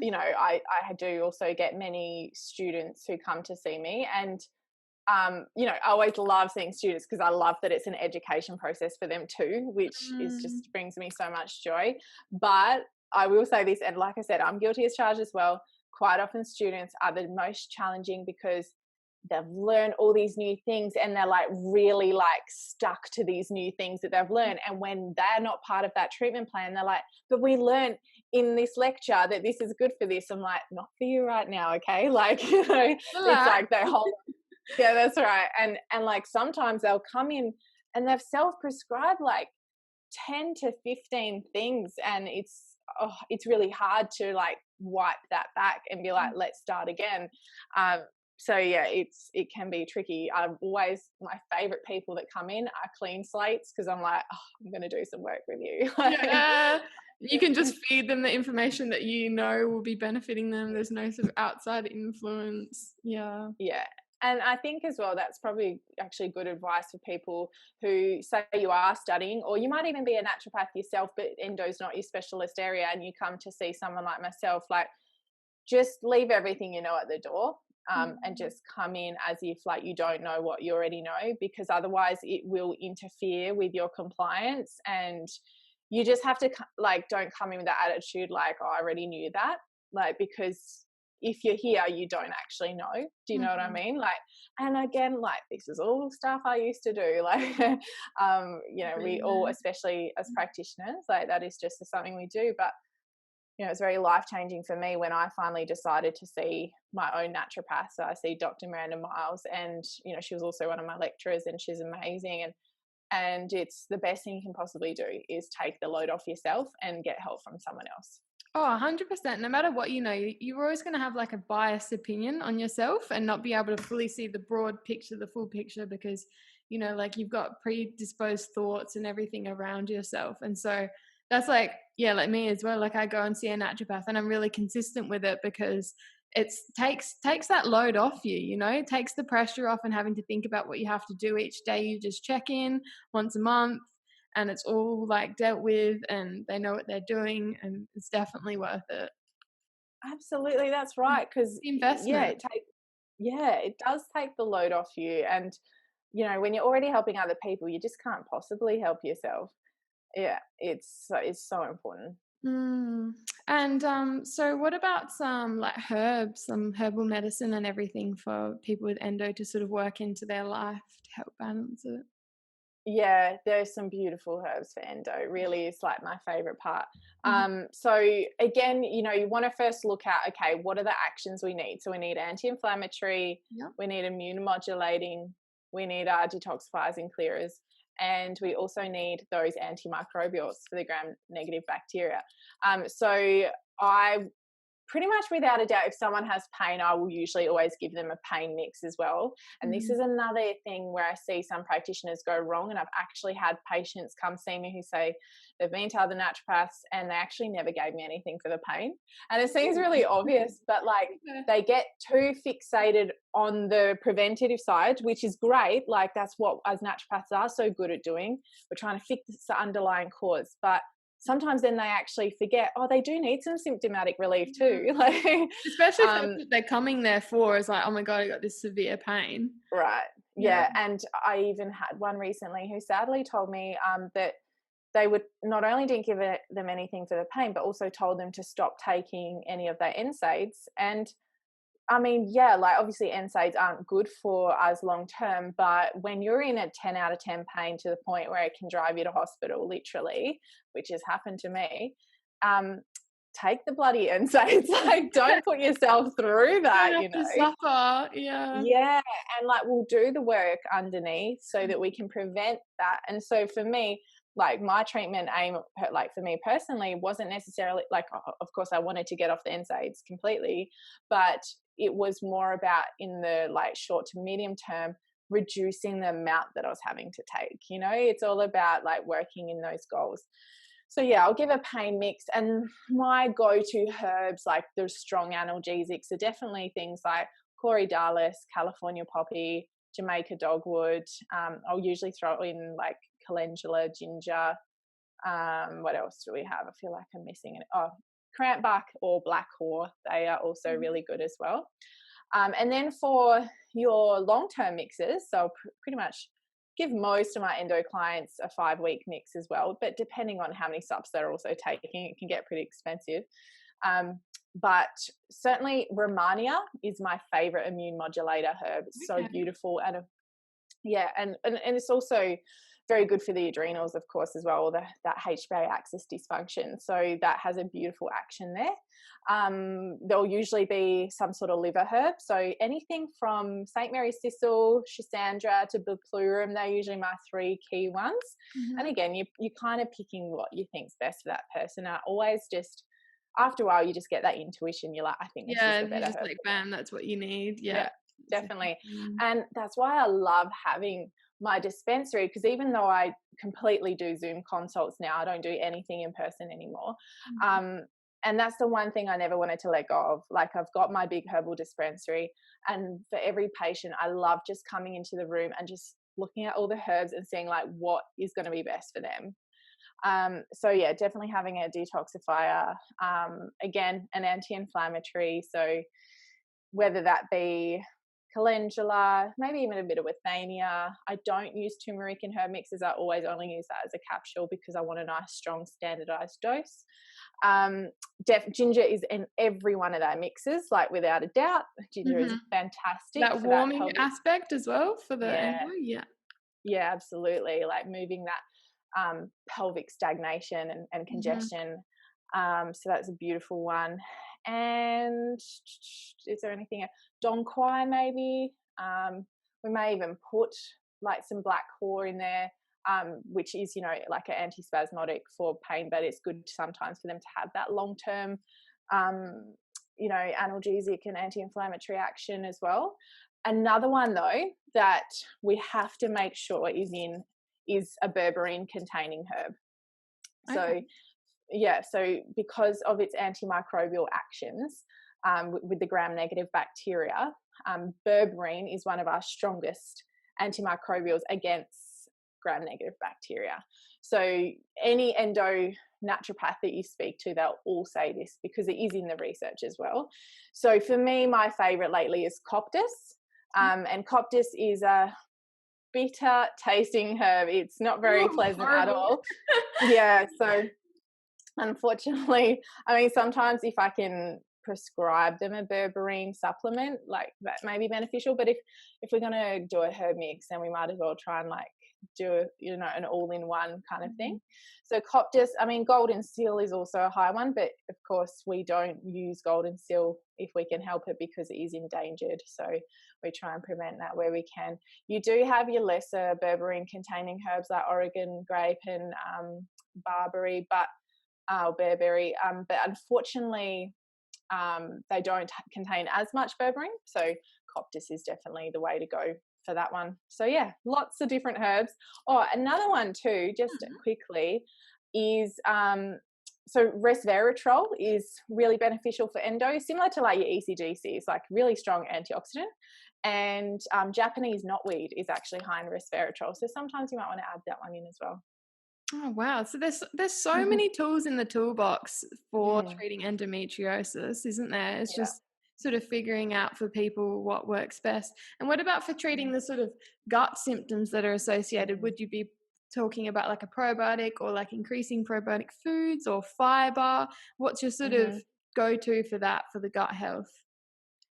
I do also get many students who come to see me, and I always love seeing students because I love that it's an education process for them too, which is Mm, just brings me so much joy. But I will say this, and like I said, I'm guilty as charged as well. Quite often, students are the most challenging because they've learned all these new things and they're like really like stuck to these new things that they've learned. And when they're not part of that treatment plan, they're like, but we learned in this lecture that this is good for this. I'm like, not for you right now, okay? Like, it's relax. like they whole yeah, that's right. And like sometimes they'll come in and they've self-prescribed like 10 to 15 things, and it's really hard to like wipe that back and be like, let's start again. Um so yeah, it can be tricky. I've always my favorite people that come in are clean slates because I'm like, oh, I'm going to do some work with you. Yeah. You can just feed them the information that you know will be benefiting them. There's no sort of outside influence. Yeah. Yeah. And I think as well, that's probably actually good advice for people who say you are studying, or you might even be a naturopath yourself, but endo's not your specialist area, and you come to see someone like myself, like just leave everything you know at the door. And Mm. just come in as if like you don't know what you already know, because otherwise it will interfere with your compliance. And you just have to like, don't come in with that attitude like, oh, I already knew that, like, because if you're here you don't actually know. Do you know what I Mhm. mean? Like, and again, like, this is all stuff I used to do, like, we Been all, there. especially as practitioners, like that is just something we do. But it's very life changing for me when I finally decided to see my own naturopath. So I see Dr. Miranda Miles, and she was also one of my lecturers, and she's amazing. And it's the best thing you can possibly do is take the load off yourself and get help from someone else. Oh, 100%. No matter what, you're always going to have like a biased opinion on yourself and not be able to fully see the broad picture, the full picture, because, like you've got predisposed thoughts and everything around yourself. And so that's like, yeah, like me as well. Like I go and see a naturopath and I'm really consistent with it because takes that load off you, it takes the pressure off and having to think about what you have to do each day. You just check in once a month and it's all like dealt with and they know what they're doing and it's definitely worth it. Absolutely, that's right. Because The yeah, investment. it does take the load off you. And when you're already helping other people, you just can't possibly help yourself. Yeah, it's so important. Mm. And so what about some like herbs, some herbal medicine and everything for people with endo to sort of work into their life to help balance it? Yeah, there's some beautiful herbs for endo. Really is like my favorite part. Mhm. So again, you want to first look at, okay, what are the actions we need? So we need anti-inflammatory, Yep. we need immune modulating, we need detoxifiers and clearers, and we also need those antimicrobials for the gram-negative bacteria. So I pretty much without a doubt, if someone has pain, I will usually always give them a pain mix as well. And this Mhm. is another thing where I see some practitioners go wrong. And I've actually had patients come see me who say they've been to other naturopaths and they actually never gave me anything for the pain. And it seems really obvious, but like Okay. they get too fixated on the preventative side, which is great. Like that's what as naturopaths are so good at doing. We're trying to fix the underlying cause. But sometimes then they actually forget, oh, they do need some symptomatic relief Yeah. too. Like, Especially if that's um, what they're coming there for is like, oh my God, I got this severe pain. right. Yeah. Yeah. And I even had one recently who sadly told me that they would not only didn't give them anything for the pain, but also told them to stop taking any of their NSAIDs. And I mean, yeah, like obviously NSAIDs aren't good for us long term, but when you're in a 10 out of 10 pain to the point where it can drive you to hospital, literally, which has happened to me, um, take the bloody NSAIDs. Like, don't put yourself through Don't that, have to suffer. Yeah. Yeah, and like we'll do the work underneath so that we can prevent that. And so for me, like my treatment aim, like for me personally, wasn't necessarily like, of course, I wanted to get off the NSAIDs completely, but it was more about in the like short to medium term, reducing the amount that I was having to take. It's all about like working in those goals. So yeah, I'll give a pain mix, and my go-to herbs, like the strong analgesics, are definitely things like corydalis, California poppy, Jamaica dogwood. I'll usually throw in like calendula, ginger. What else do we have? I feel like I'm missing it. Oh, cramp bark or black haw. They are also Mhm. really good as well. And then for your long-term mixes, so I'll pretty much give most of my endo clients a 5-week mix as well. But depending on how many subs they're also taking, it can get pretty expensive. But certainly Romania is my favorite immune modulator herb. It's so Okay. beautiful yeah, and it's also very good for the adrenals, of course, as well, that HPA axis dysfunction. So that has a beautiful action there. There'll usually be some sort of liver herb. So anything from St. Mary's thistle, Schisandra to Buplurum, they're usually my 3 key ones. And Mhm. again, you're kind of picking what you think's best for that person. I always just, after a while, you just get that intuition. You're like, I think this is Yeah, the you better just herb like, for me. bam, that's what you need. Yeah, Yeah. It's a definitely. mm. And that's why I love having my dispensary, because even though I completely do Zoom consults now, I don't do anything in person anymore. Mhm. Um, and that's the one thing I never wanted to let go of. Like I've got my big herbal dispensary, and for every patient, I love just coming into the room and just looking at all the herbs and seeing like what is going to be best for them. So yeah, definitely having a detoxifier. Again, an anti-inflammatory. So whether that be calendula, maybe even a bit of withania. I don't use turmeric in herb mixes. I always only use that as a capsule because I want a nice, strong, standardized dose. Um, ginger is in every one of their mixes, like without a doubt. Ginger is Mhm. fantastic That for that warming pelvic. aspect as well for the Yeah, endo? Yeah. yeah, absolutely. Like moving that pelvic stagnation and Mhm. congestion. So that's a beautiful one. And is there anything else? Dong Quai maybe. We may even put like some black core in there. which is, like an antispasmodic for pain, but it's good sometimes for them to have that long-term, analgesic and anti-inflammatory action as well. Another one though that we have to make sure is a berberine containing herb. So Okay. yeah, so because of its antimicrobial actions, with the gram-negative bacteria, berberine is one of our strongest antimicrobials against gram-negative bacteria. So any naturopath that you speak to, they'll all say this because it is in the research as well. So for me, my favorite lately is coptis, and coptis is a bitter tasting herb. It's not very Oh, pleasant at horrible. all. Yeah, so unfortunately, I mean, sometimes if I can prescribe them a berberine supplement, like that may be beneficial. But if we're gonna do a herb mix, then we might as well try and like do an all-in-one kind of thing. So coptis, I mean, golden seal is also a high one, but of course we don't use golden seal if we can help it because it is endangered. So we try and prevent that where we can. You do have your lesser berberine containing herbs like Oregon grape and barberry, but bearberry, but unfortunately they don't contain as much berberine, so coptis is definitely the way to go for that one. So yeah, lots of different herbs. Oh, another one too, just quickly, is so resveratrol is really beneficial for endo, similar to like your ECGC. It's like really strong antioxidant. And Japanese knotweed is actually high in resveratrol, so sometimes you might want to add that one in as well. Oh, wow. So there's so many tools in the toolbox for Mm, treating endometriosis, isn't there? It's yeah. just sort of figuring out for people what works best. And what about for treating the sort of gut symptoms that are associated? Mm. Would you be talking about like a probiotic or like increasing probiotic foods or fiber? What's your sort of Mhm. go-to for that for the gut health?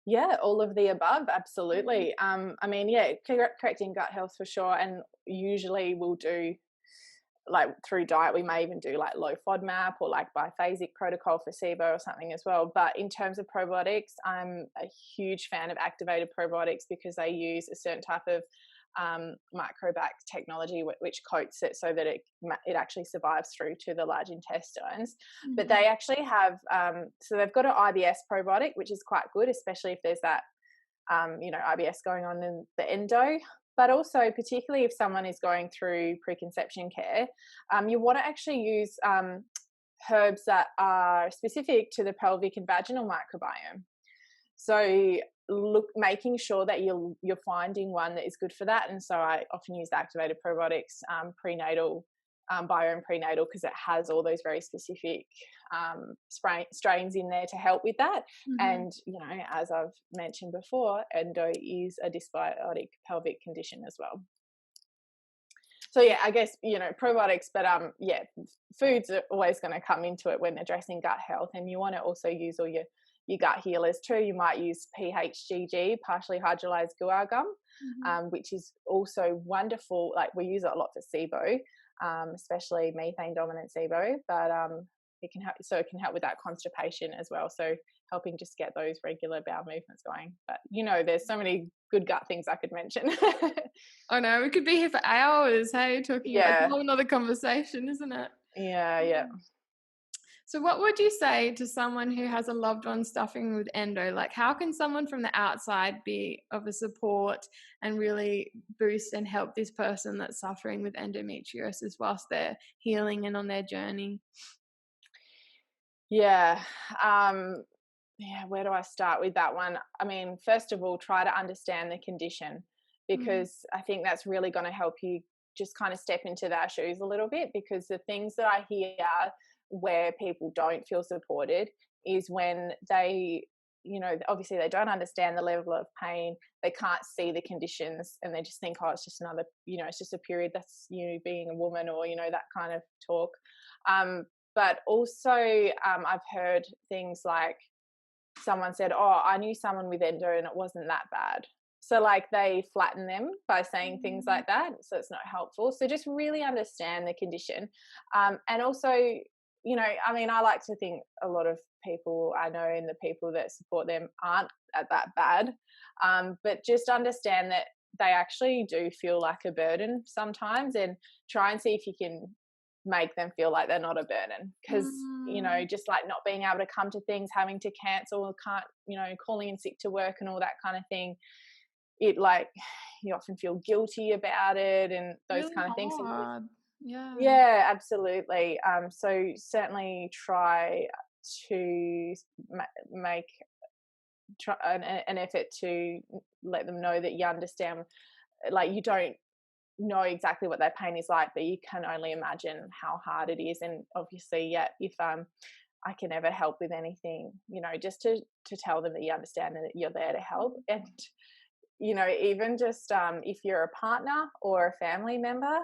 Yeah, all of the above, Mhm. absolutely. I mean, yeah, correcting gut health for sure, and usually we'll do like through diet. We may even do like low FODMAP or like biphasic protocol for SIBO or something as well. But in terms of probiotics, I'm a huge fan of activated probiotics because they use a certain type of microbac technology which coats it so that it actually survives through to the large intestines. But Mhm. they actually have so they've got an IBS probiotic, which is quite good, especially if there's that IBS going on in the endo. But also, particularly if someone is going through preconception care, you want to actually use herbs that are specific to the pelvic and vaginal microbiome. So making sure that you're finding one that is good for that. And so I often use the activated probiotics prenatal, biome prenatal, because it has all those very specific strains in there to help with that. Mhm. And as I've mentioned before, endo is a dysbiotic pelvic condition as well. So yeah, I guess probiotics, but yeah, foods are always going to come into it when addressing gut health, and you want to also use all your gut healers too. You might use PHGG, partially hydrolyzed guar gum, Mhm. which is also wonderful. Like we use it a lot for SIBO, especially methane dominant SIBO, but it can help with that constipation as well. So helping just get those regular bowel movements going. But there's so many good gut things I could mention. Oh no, we could be here for hours, hey, talking about it's a Yeah, whole another conversation, isn't it? yeah, yeah. So, what would you say to someone who has a loved one suffering with endo? Like, how can someone from the outside be of a support and really boost and help this person that's suffering with endometriosis whilst they're healing and on their journey? Yeah. Yeah, where do I start with that one? I mean, first of all, try to understand the condition, Mm, because I think that's really going to help you just kind of step into their shoes a little bit, because the things that I hear where people don't feel supported is when they obviously they don't understand the level of pain, they can't see the conditions, and they just think, oh, it's just another, it's just a period, that's you being a woman, or that kind of talk. But also I've heard things like someone said, oh, I knew someone with endo and it wasn't that bad. So like they flatten them by saying things mm, like that, so it's not helpful. So just really understand the condition. And also, I mean, I like to think a lot of people I know and the people that support them aren't at that bad. But just understand that they actually do feel like a burden sometimes, and try and see if you can make them feel like they're not a burden, because just like not being able to come to things, having to cancel, or can't, calling in sick to work and all that kind of thing, it like you often feel guilty about it and those Really kind of things. hard. Yeah. Yeah, absolutely. So certainly try to make an effort to let them know that you understand, like you don't know exactly what their pain is like, but you can only imagine how hard it is. And obviously, yeah, if I can ever help with anything, just to tell them that you understand and that you're there to help. And even just if you're a partner or a family member,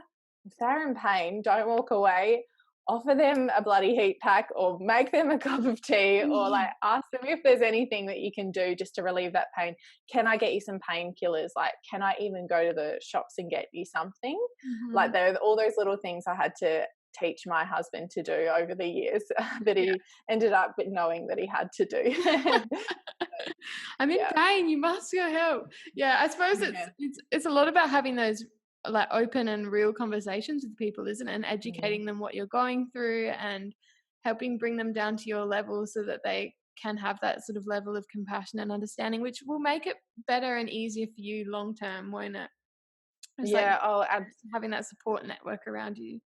if they're in pain, don't walk away. Offer them a bloody heat pack, or make them a cup of tea, or like ask them if there's anything that you can do just to relieve that pain. Can I get you some painkillers? Like, can I even go to the shops and get you something? Like, there are all those little things I had to teach my husband to do over the years that Yeah. he ended up knowing that he had to do. I'm in Yeah. pain. You must go help. Yeah, I suppose Yeah. it's a lot about having those like open and real conversations with people, isn't it? And Mm. educating them what you're going through and helping bring them down to your level so that they can have that sort of level of compassion and understanding, which will make it better and easier for you long term, won't it? It's like Yeah. Oh, having that support network around you.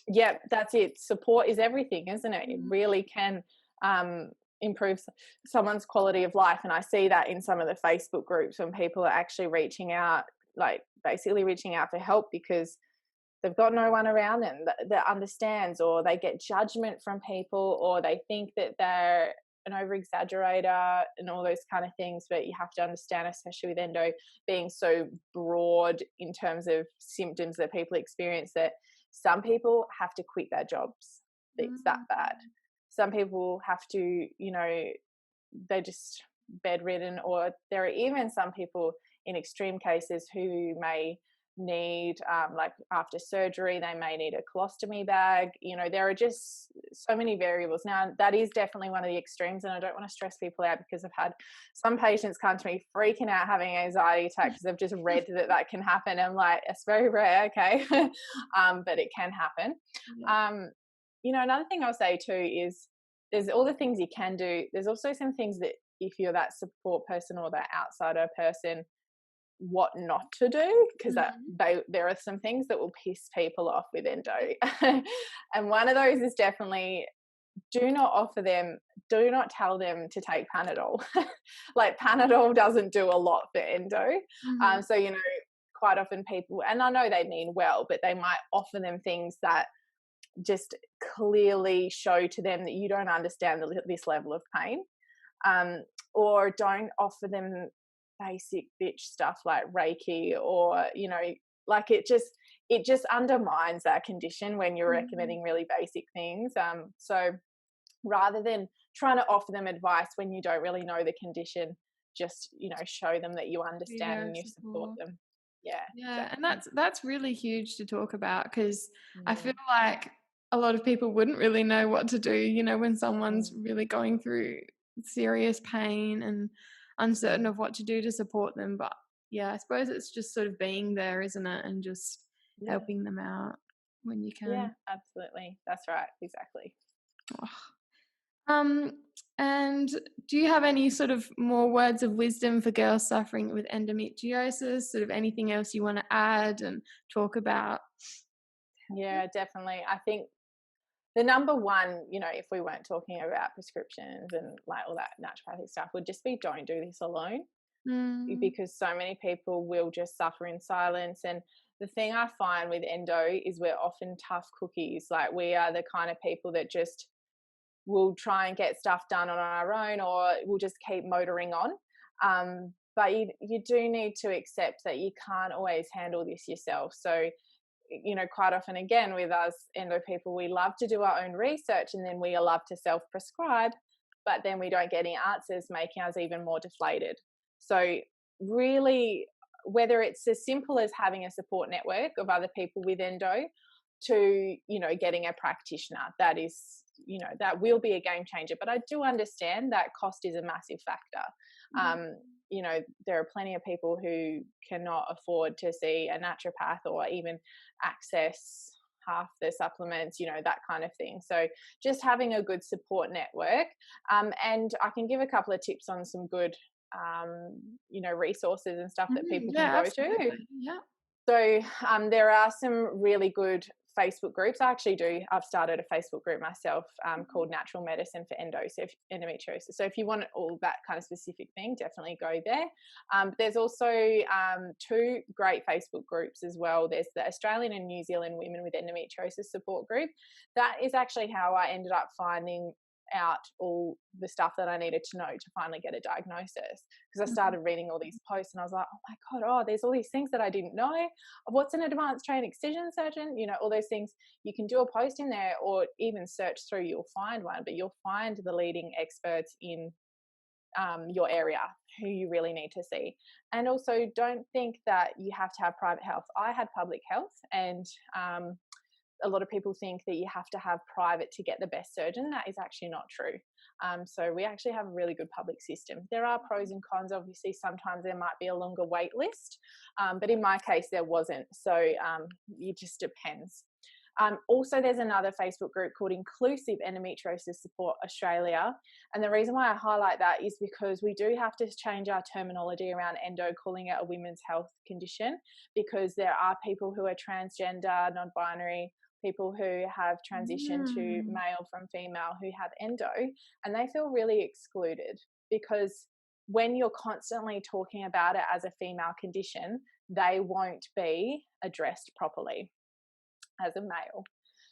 yeah, that's it. Support is everything, isn't it? It Mm. really can improve someone's quality of life. And I see that in some of the Facebook groups when people are actually reaching out, like basically reaching out for help because they've got no one around them that understands, or they get judgment from people, or they think that they're an over exaggerator and all those kind of things. But you have to understand, especially with endo being so broad in terms of symptoms that people experience, that some people have to quit their jobs. It's that Mm. bad. Some people have to, they're just bedridden, or there are even some people in extreme cases who may need, like after surgery, they may need a colostomy bag. There are just so many variables. Now, that is definitely one of the extremes, and I don't want to stress people out, because I've had some patients come to me freaking out, having anxiety attacks because they've just read that can happen. I'm like, it's very rare, okay, but it can happen. Yeah. Another thing I'll say too is there's all the things you can do. There's also some things that if you're that support person or that outsider person, what not to do, because Mhm. there are some things that will piss people off with endo. And one of those is definitely, do not tell them to take Panadol. Like, Panadol doesn't do a lot for endo. Mhm. So quite often people, and I know they mean well, but they might offer them things that just clearly show to them that you don't understand this level of pain, um, or don't offer them basic bitch stuff like Reiki, or like it just undermines that condition when you're Mhm. recommending really basic things. So rather than trying to offer them advice when you don't really know the condition, just show them that you Be understand there and you support support. them. Yeah, Yeah, and exactly. that's really huge to talk about because I feel Mm, like a lot of people wouldn't really know what to do, when someone's mm, really going through serious pain and uncertain mm. of what to do to support them. But yeah, I suppose it's just sort of being there, isn't it? And just Yeah, helping them out when you yeah, can. absolutely. That's right, exactly. Um, and do you have any sort of more words of wisdom for girls suffering with endometriosis? Sort of anything else you want to add and talk about? Yeah, definitely. I think the number one, if we weren't talking about prescriptions and like all that naturopathic stuff, would just be, don't do this alone, Mm, because so many people will just suffer in silence. And the thing I find with endo is we're often tough cookies. Like, we are the kind of people that just will try and get stuff done on our own, or we'll just keep motoring on. But you do need to accept that you can't always handle this yourself. So quite often, again, with us endo people, we love to do our own research, and then we love to self-prescribe, but then we don't get any answers, making us even more deflated. So really, whether it's as simple as having a support network of other people with endo, to getting a practitioner, that is, that will be a game changer. But I do understand that cost is a massive factor. mhm. you know, there are plenty of people who cannot afford to see a naturopath or even access half the supplements, you know, that kind of thing. So just having a good support network. And I can give a couple of tips on some good, you know, resources and stuff that people can Yeah, go to. absolutely. Yeah. So there are some really good Facebook groups. I've started a Facebook group myself called Natural Medicine for Endometriosis. So if you want all that kind of specific thing, definitely go there. There's also two great Facebook groups as well. There's the Australian and New Zealand Women with Endometriosis support group. That is actually how I ended up finding out all the stuff that I needed to know to finally get a diagnosis, because I started reading all these posts and I was like, oh my God, oh, there's all these things that I didn't know. What's an advanced trained excision surgeon? You know, all those things. You can do a post in there or even search through, you'll find one, but you'll find the leading experts in your area who you really need to see. And also don't think that you have to have private health. I had public health, and a lot of people think that you have to have private to get the best surgeon. That is actually not true. So we actually have a really good public system. There are pros and cons. Obviously, sometimes there might be a longer wait list, but in my case, there wasn't. So it just depends. Also, there's another Facebook group called Inclusive Endometriosis Support Australia. And the reason why I highlight that is because we do have to change our terminology around endo, calling it a women's health condition, because there are people who are transgender, non-binary, people who have transitioned to male from female who have endo, and they feel really excluded because when you're constantly talking about it as a female condition, they won't be addressed properly as a male.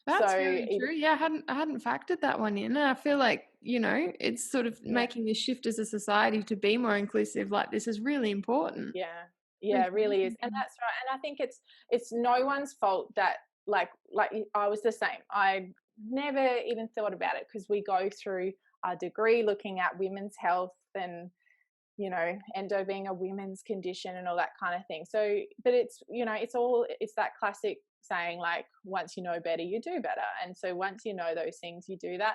That's really true. Yeah, I hadn't factored that one in. And I feel like, you know, it's sort of Yeah, making this shift as a society to be more inclusive. Like, this is really important. yeah, it really is. And that's right. And I think it's no one's fault that like I was the same. I never even thought about it because we go through our degree looking at women's health and, you know, endo being a women's condition and all that kind of thing. So, but it's, you know, it's that classic saying, like, once you know better, you do better. And so once you know those things, you do that.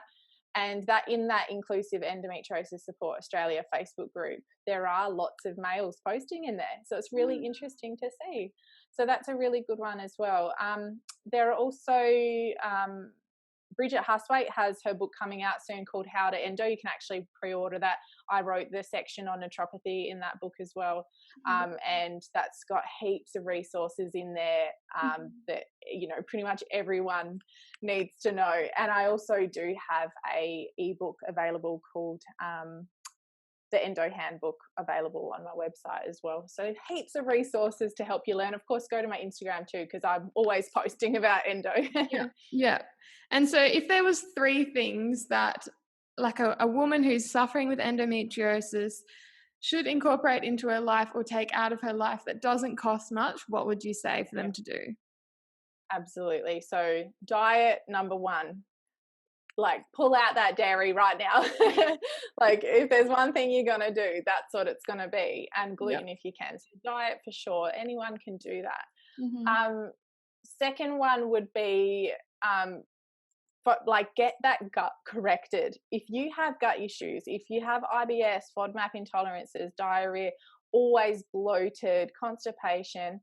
And that in that Inclusive Endometriosis Support Australia Facebook group, there are lots of males posting in there. So it's really interesting to see. So that's a really good one as well. There are also Bridget Huswaite has her book coming out soon called How to Endo. You can actually pre-order that. I wrote the section on naturopathy in that book as well. And that's got heaps of resources in there that, you know, pretty much everyone needs to know. And I also do have a ebook available called the Endo Handbook, available on my website as well. So heaps of resources to help you learn. Of course, go to my Instagram too, because I'm always posting about endo. Yeah. And so if there was three things that like a woman who's suffering with endometriosis should incorporate into her life or take out of her life that doesn't cost much, what would you say for them to do? Absolutely. So diet, number one, like pull out that dairy right now. Like if there's one thing you're going to do, that's what it's going to be. And gluten if you can. So diet for sure. Anyone can do that. Second one would be get that gut corrected. If you have gut issues, if you have IBS, FODMAP intolerances, diarrhea, always bloated, constipation,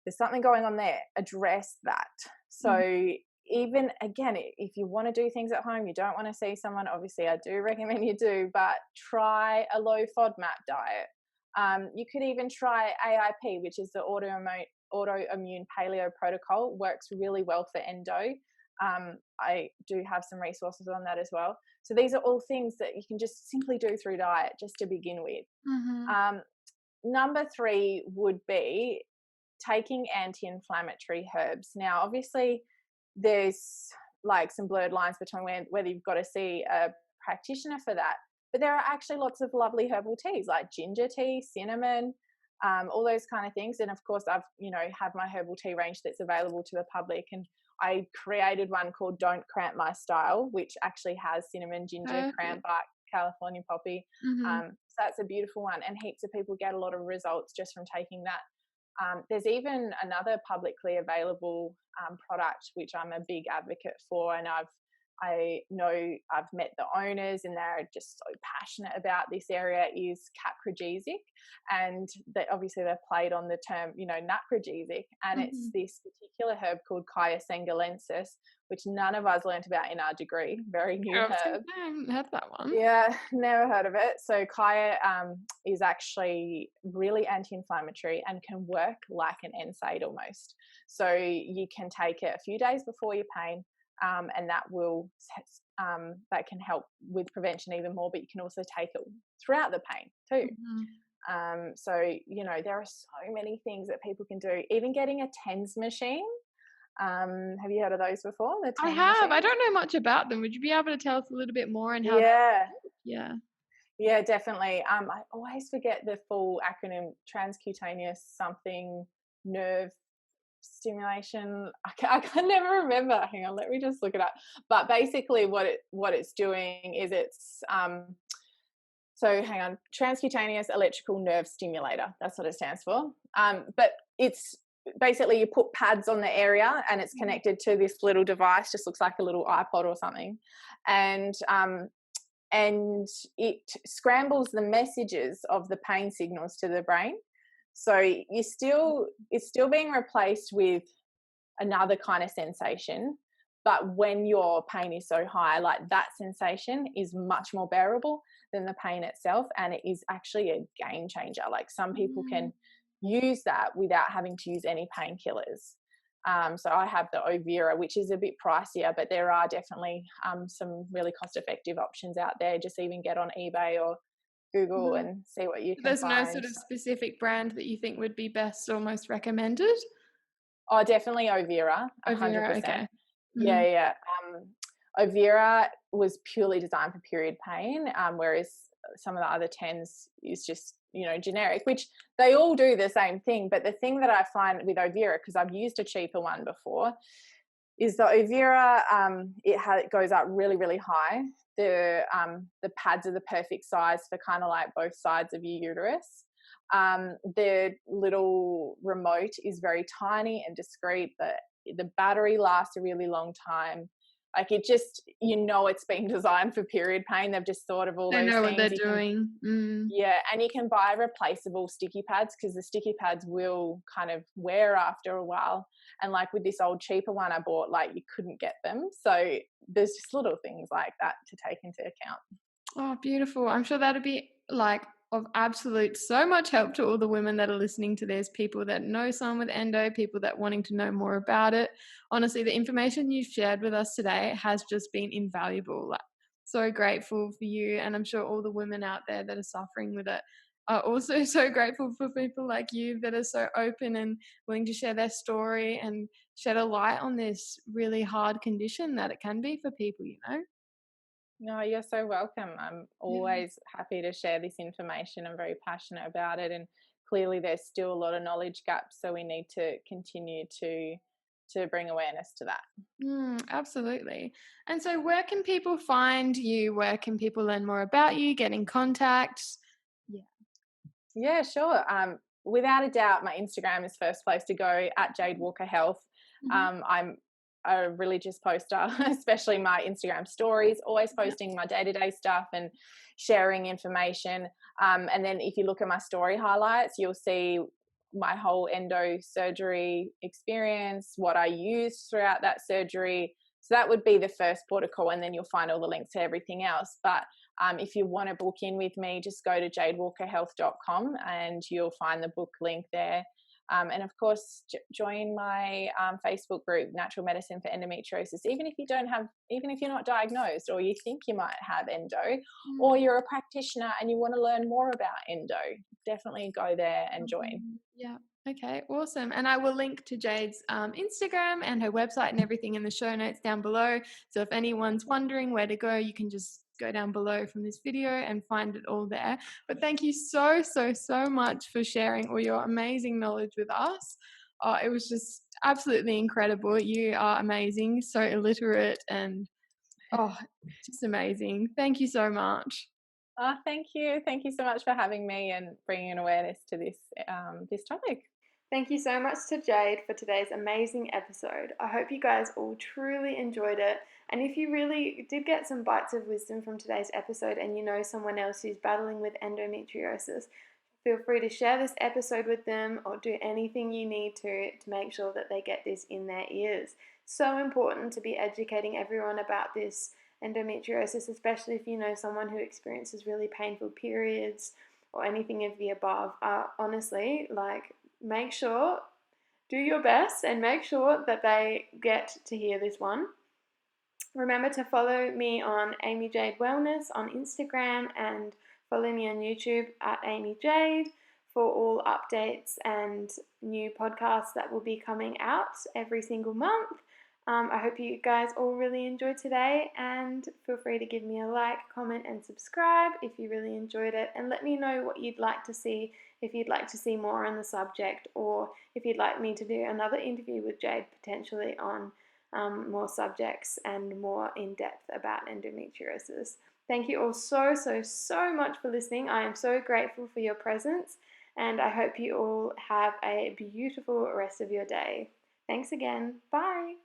there's something going on there. Address that. So even again, if you want to do things at home, you don't want to see someone, obviously I do recommend you do, but try a low FODMAP diet. You could even try AIP, which is the autoimmune paleo protocol. Works really well for endo. I do have some resources on that as well. So these are all things that you can just simply do through diet just to begin with. Number three would be taking anti-inflammatory herbs. Now, obviously, there's like some blurred lines between whether you've got to see a practitioner for that, but there are actually lots of lovely herbal teas like ginger tea, cinnamon, all those kind of things. And of course, I've have my herbal tea range that's available to the public, and I created one called Don't Cramp My Style, which actually has cinnamon, ginger, cranberry bark, California poppy. So that's a beautiful one, and heaps of people get a lot of results just from taking that. There's even another publicly available product which I'm a big advocate for, and I've I know I've met the owners and they're just so passionate about this area, is capragesic. And they, obviously they've played on the term, napragesic. And it's this particular herb called Kaya sengalensis, which none of us learnt about in our degree. Very new herb. I haven't heard that one. Yeah, never heard of it. So Kaya is actually really anti-inflammatory and can work like an NSAID almost. So you can take it a few days before your pain, and that can help with prevention even more. But you can also take it throughout the pain too. So there are so many things that people can do. Even getting a TENS machine. Have you heard of those before? The I TENS have. machine? I don't know much about them. Would you be able to tell us a little bit more on how that? Yeah. Yeah. Yeah, definitely. I always forget the full acronym: transcutaneous something nerve stimulation. I can never remember. Hang on, let me just look it up. But basically, what it's doing is so hang on, transcutaneous electrical nerve stimulator. That's what it stands for. But it's basically, you put pads on the area and it's connected to this little device, just looks like a little iPod or something, and it scrambles the messages of the pain signals to the brain. So it's still being replaced with another kind of sensation, but when your pain is so high, like that sensation is much more bearable than the pain itself, and it is actually a game changer. Like some people can use that without having to use any painkillers. So I have the Overa, which is a bit pricier, but there are definitely some really cost-effective options out there. Just even get on eBay or Google and see what you can There's find. no sort of specific brand that you think would be best or most recommended? Oh, definitely Overa, 100%. Okay. Yeah. Overa was purely designed for period pain, whereas some of the other TENS is just, generic, which they all do the same thing. But the thing that I find with Overa, because I've used a cheaper one before, is the Overa, it goes up really, really high. The pads are the perfect size for kind of like both sides of your uterus. The little remote is very tiny and discreet. The battery lasts a really long time. Like it just, it's been designed for period pain. They've just thought of all those things. They know what they're doing. Yeah, and you can buy replaceable sticky pads, because the sticky pads will kind of wear after a while. And like with this old cheaper one I bought, like you couldn't get them. So there's just little things like that to take into account. Oh, beautiful. I'm sure that'd be like of absolute so much help to all the women that are listening to this, people that know someone with endo, people that wanting to know more about it. Honestly, the information you've shared with us today has just been invaluable. Like, so grateful for you. And I'm sure all the women out there that are suffering with it are also so grateful for people like you that are so open and willing to share their story and shed a light on this really hard condition that it can be for people, No, you're so welcome. I'm always happy to share this information. I'm very passionate about it, and clearly there's still a lot of knowledge gaps, so we need to continue to bring awareness to that. Absolutely. And so where can people find you? Where can people learn more about you, get in contact? Yeah, sure. Without a doubt, my Instagram is first place to go, at Jade Walker Health. I'm a religious poster, especially my Instagram stories, always posting my day-to-day stuff and sharing information. And then if you look at my story highlights, you'll see my whole endo surgery experience, what I used throughout that surgery. So that would be the first protocol, and then you'll find all the links to everything else. But if you want to book in with me, just go to jadewalkerhealth.com and you'll find the book link there. And of course, join my Facebook group, Natural Medicine for Endometriosis. Even if you're not diagnosed, or you think you might have endo, or you're a practitioner and you want to learn more about endo, definitely go there and join. Yeah. Okay, awesome. And I will link to Jade's Instagram and her website and everything in the show notes down below. So if anyone's wondering where to go, you can just go down below from this video and find it all there. But thank you so much for sharing all your amazing knowledge with us. It was just absolutely incredible. You are amazing, so illiterate, and just amazing. Thank you so much. Thank you so much for having me and bringing an awareness to this topic. Thank you so much to Jade for today's amazing episode. I hope you guys all truly enjoyed it. And if you really did get some bites of wisdom from today's episode and you know someone else who's battling with endometriosis, feel free to share this episode with them or do anything you need to make sure that they get this in their ears. So important to be educating everyone about this endometriosis, especially if you know someone who experiences really painful periods or anything of the above. Honestly, like, make sure, do your best and make sure that they get to hear this one. Remember to follow me on Amy Jade Wellness on Instagram and follow me on YouTube at Amy Jade for all updates and new podcasts that will be coming out every single month. I hope you guys all really enjoyed today, and feel free to give me a like, comment, and subscribe if you really enjoyed it, and let me know what you'd like to see, if you'd like to see more on the subject, or if you'd like me to do another interview with Jade potentially on more subjects and more in depth about endometriosis. Thank you all so much for listening. I am so grateful for your presence, and I hope you all have a beautiful rest of your day. Thanks again. Bye.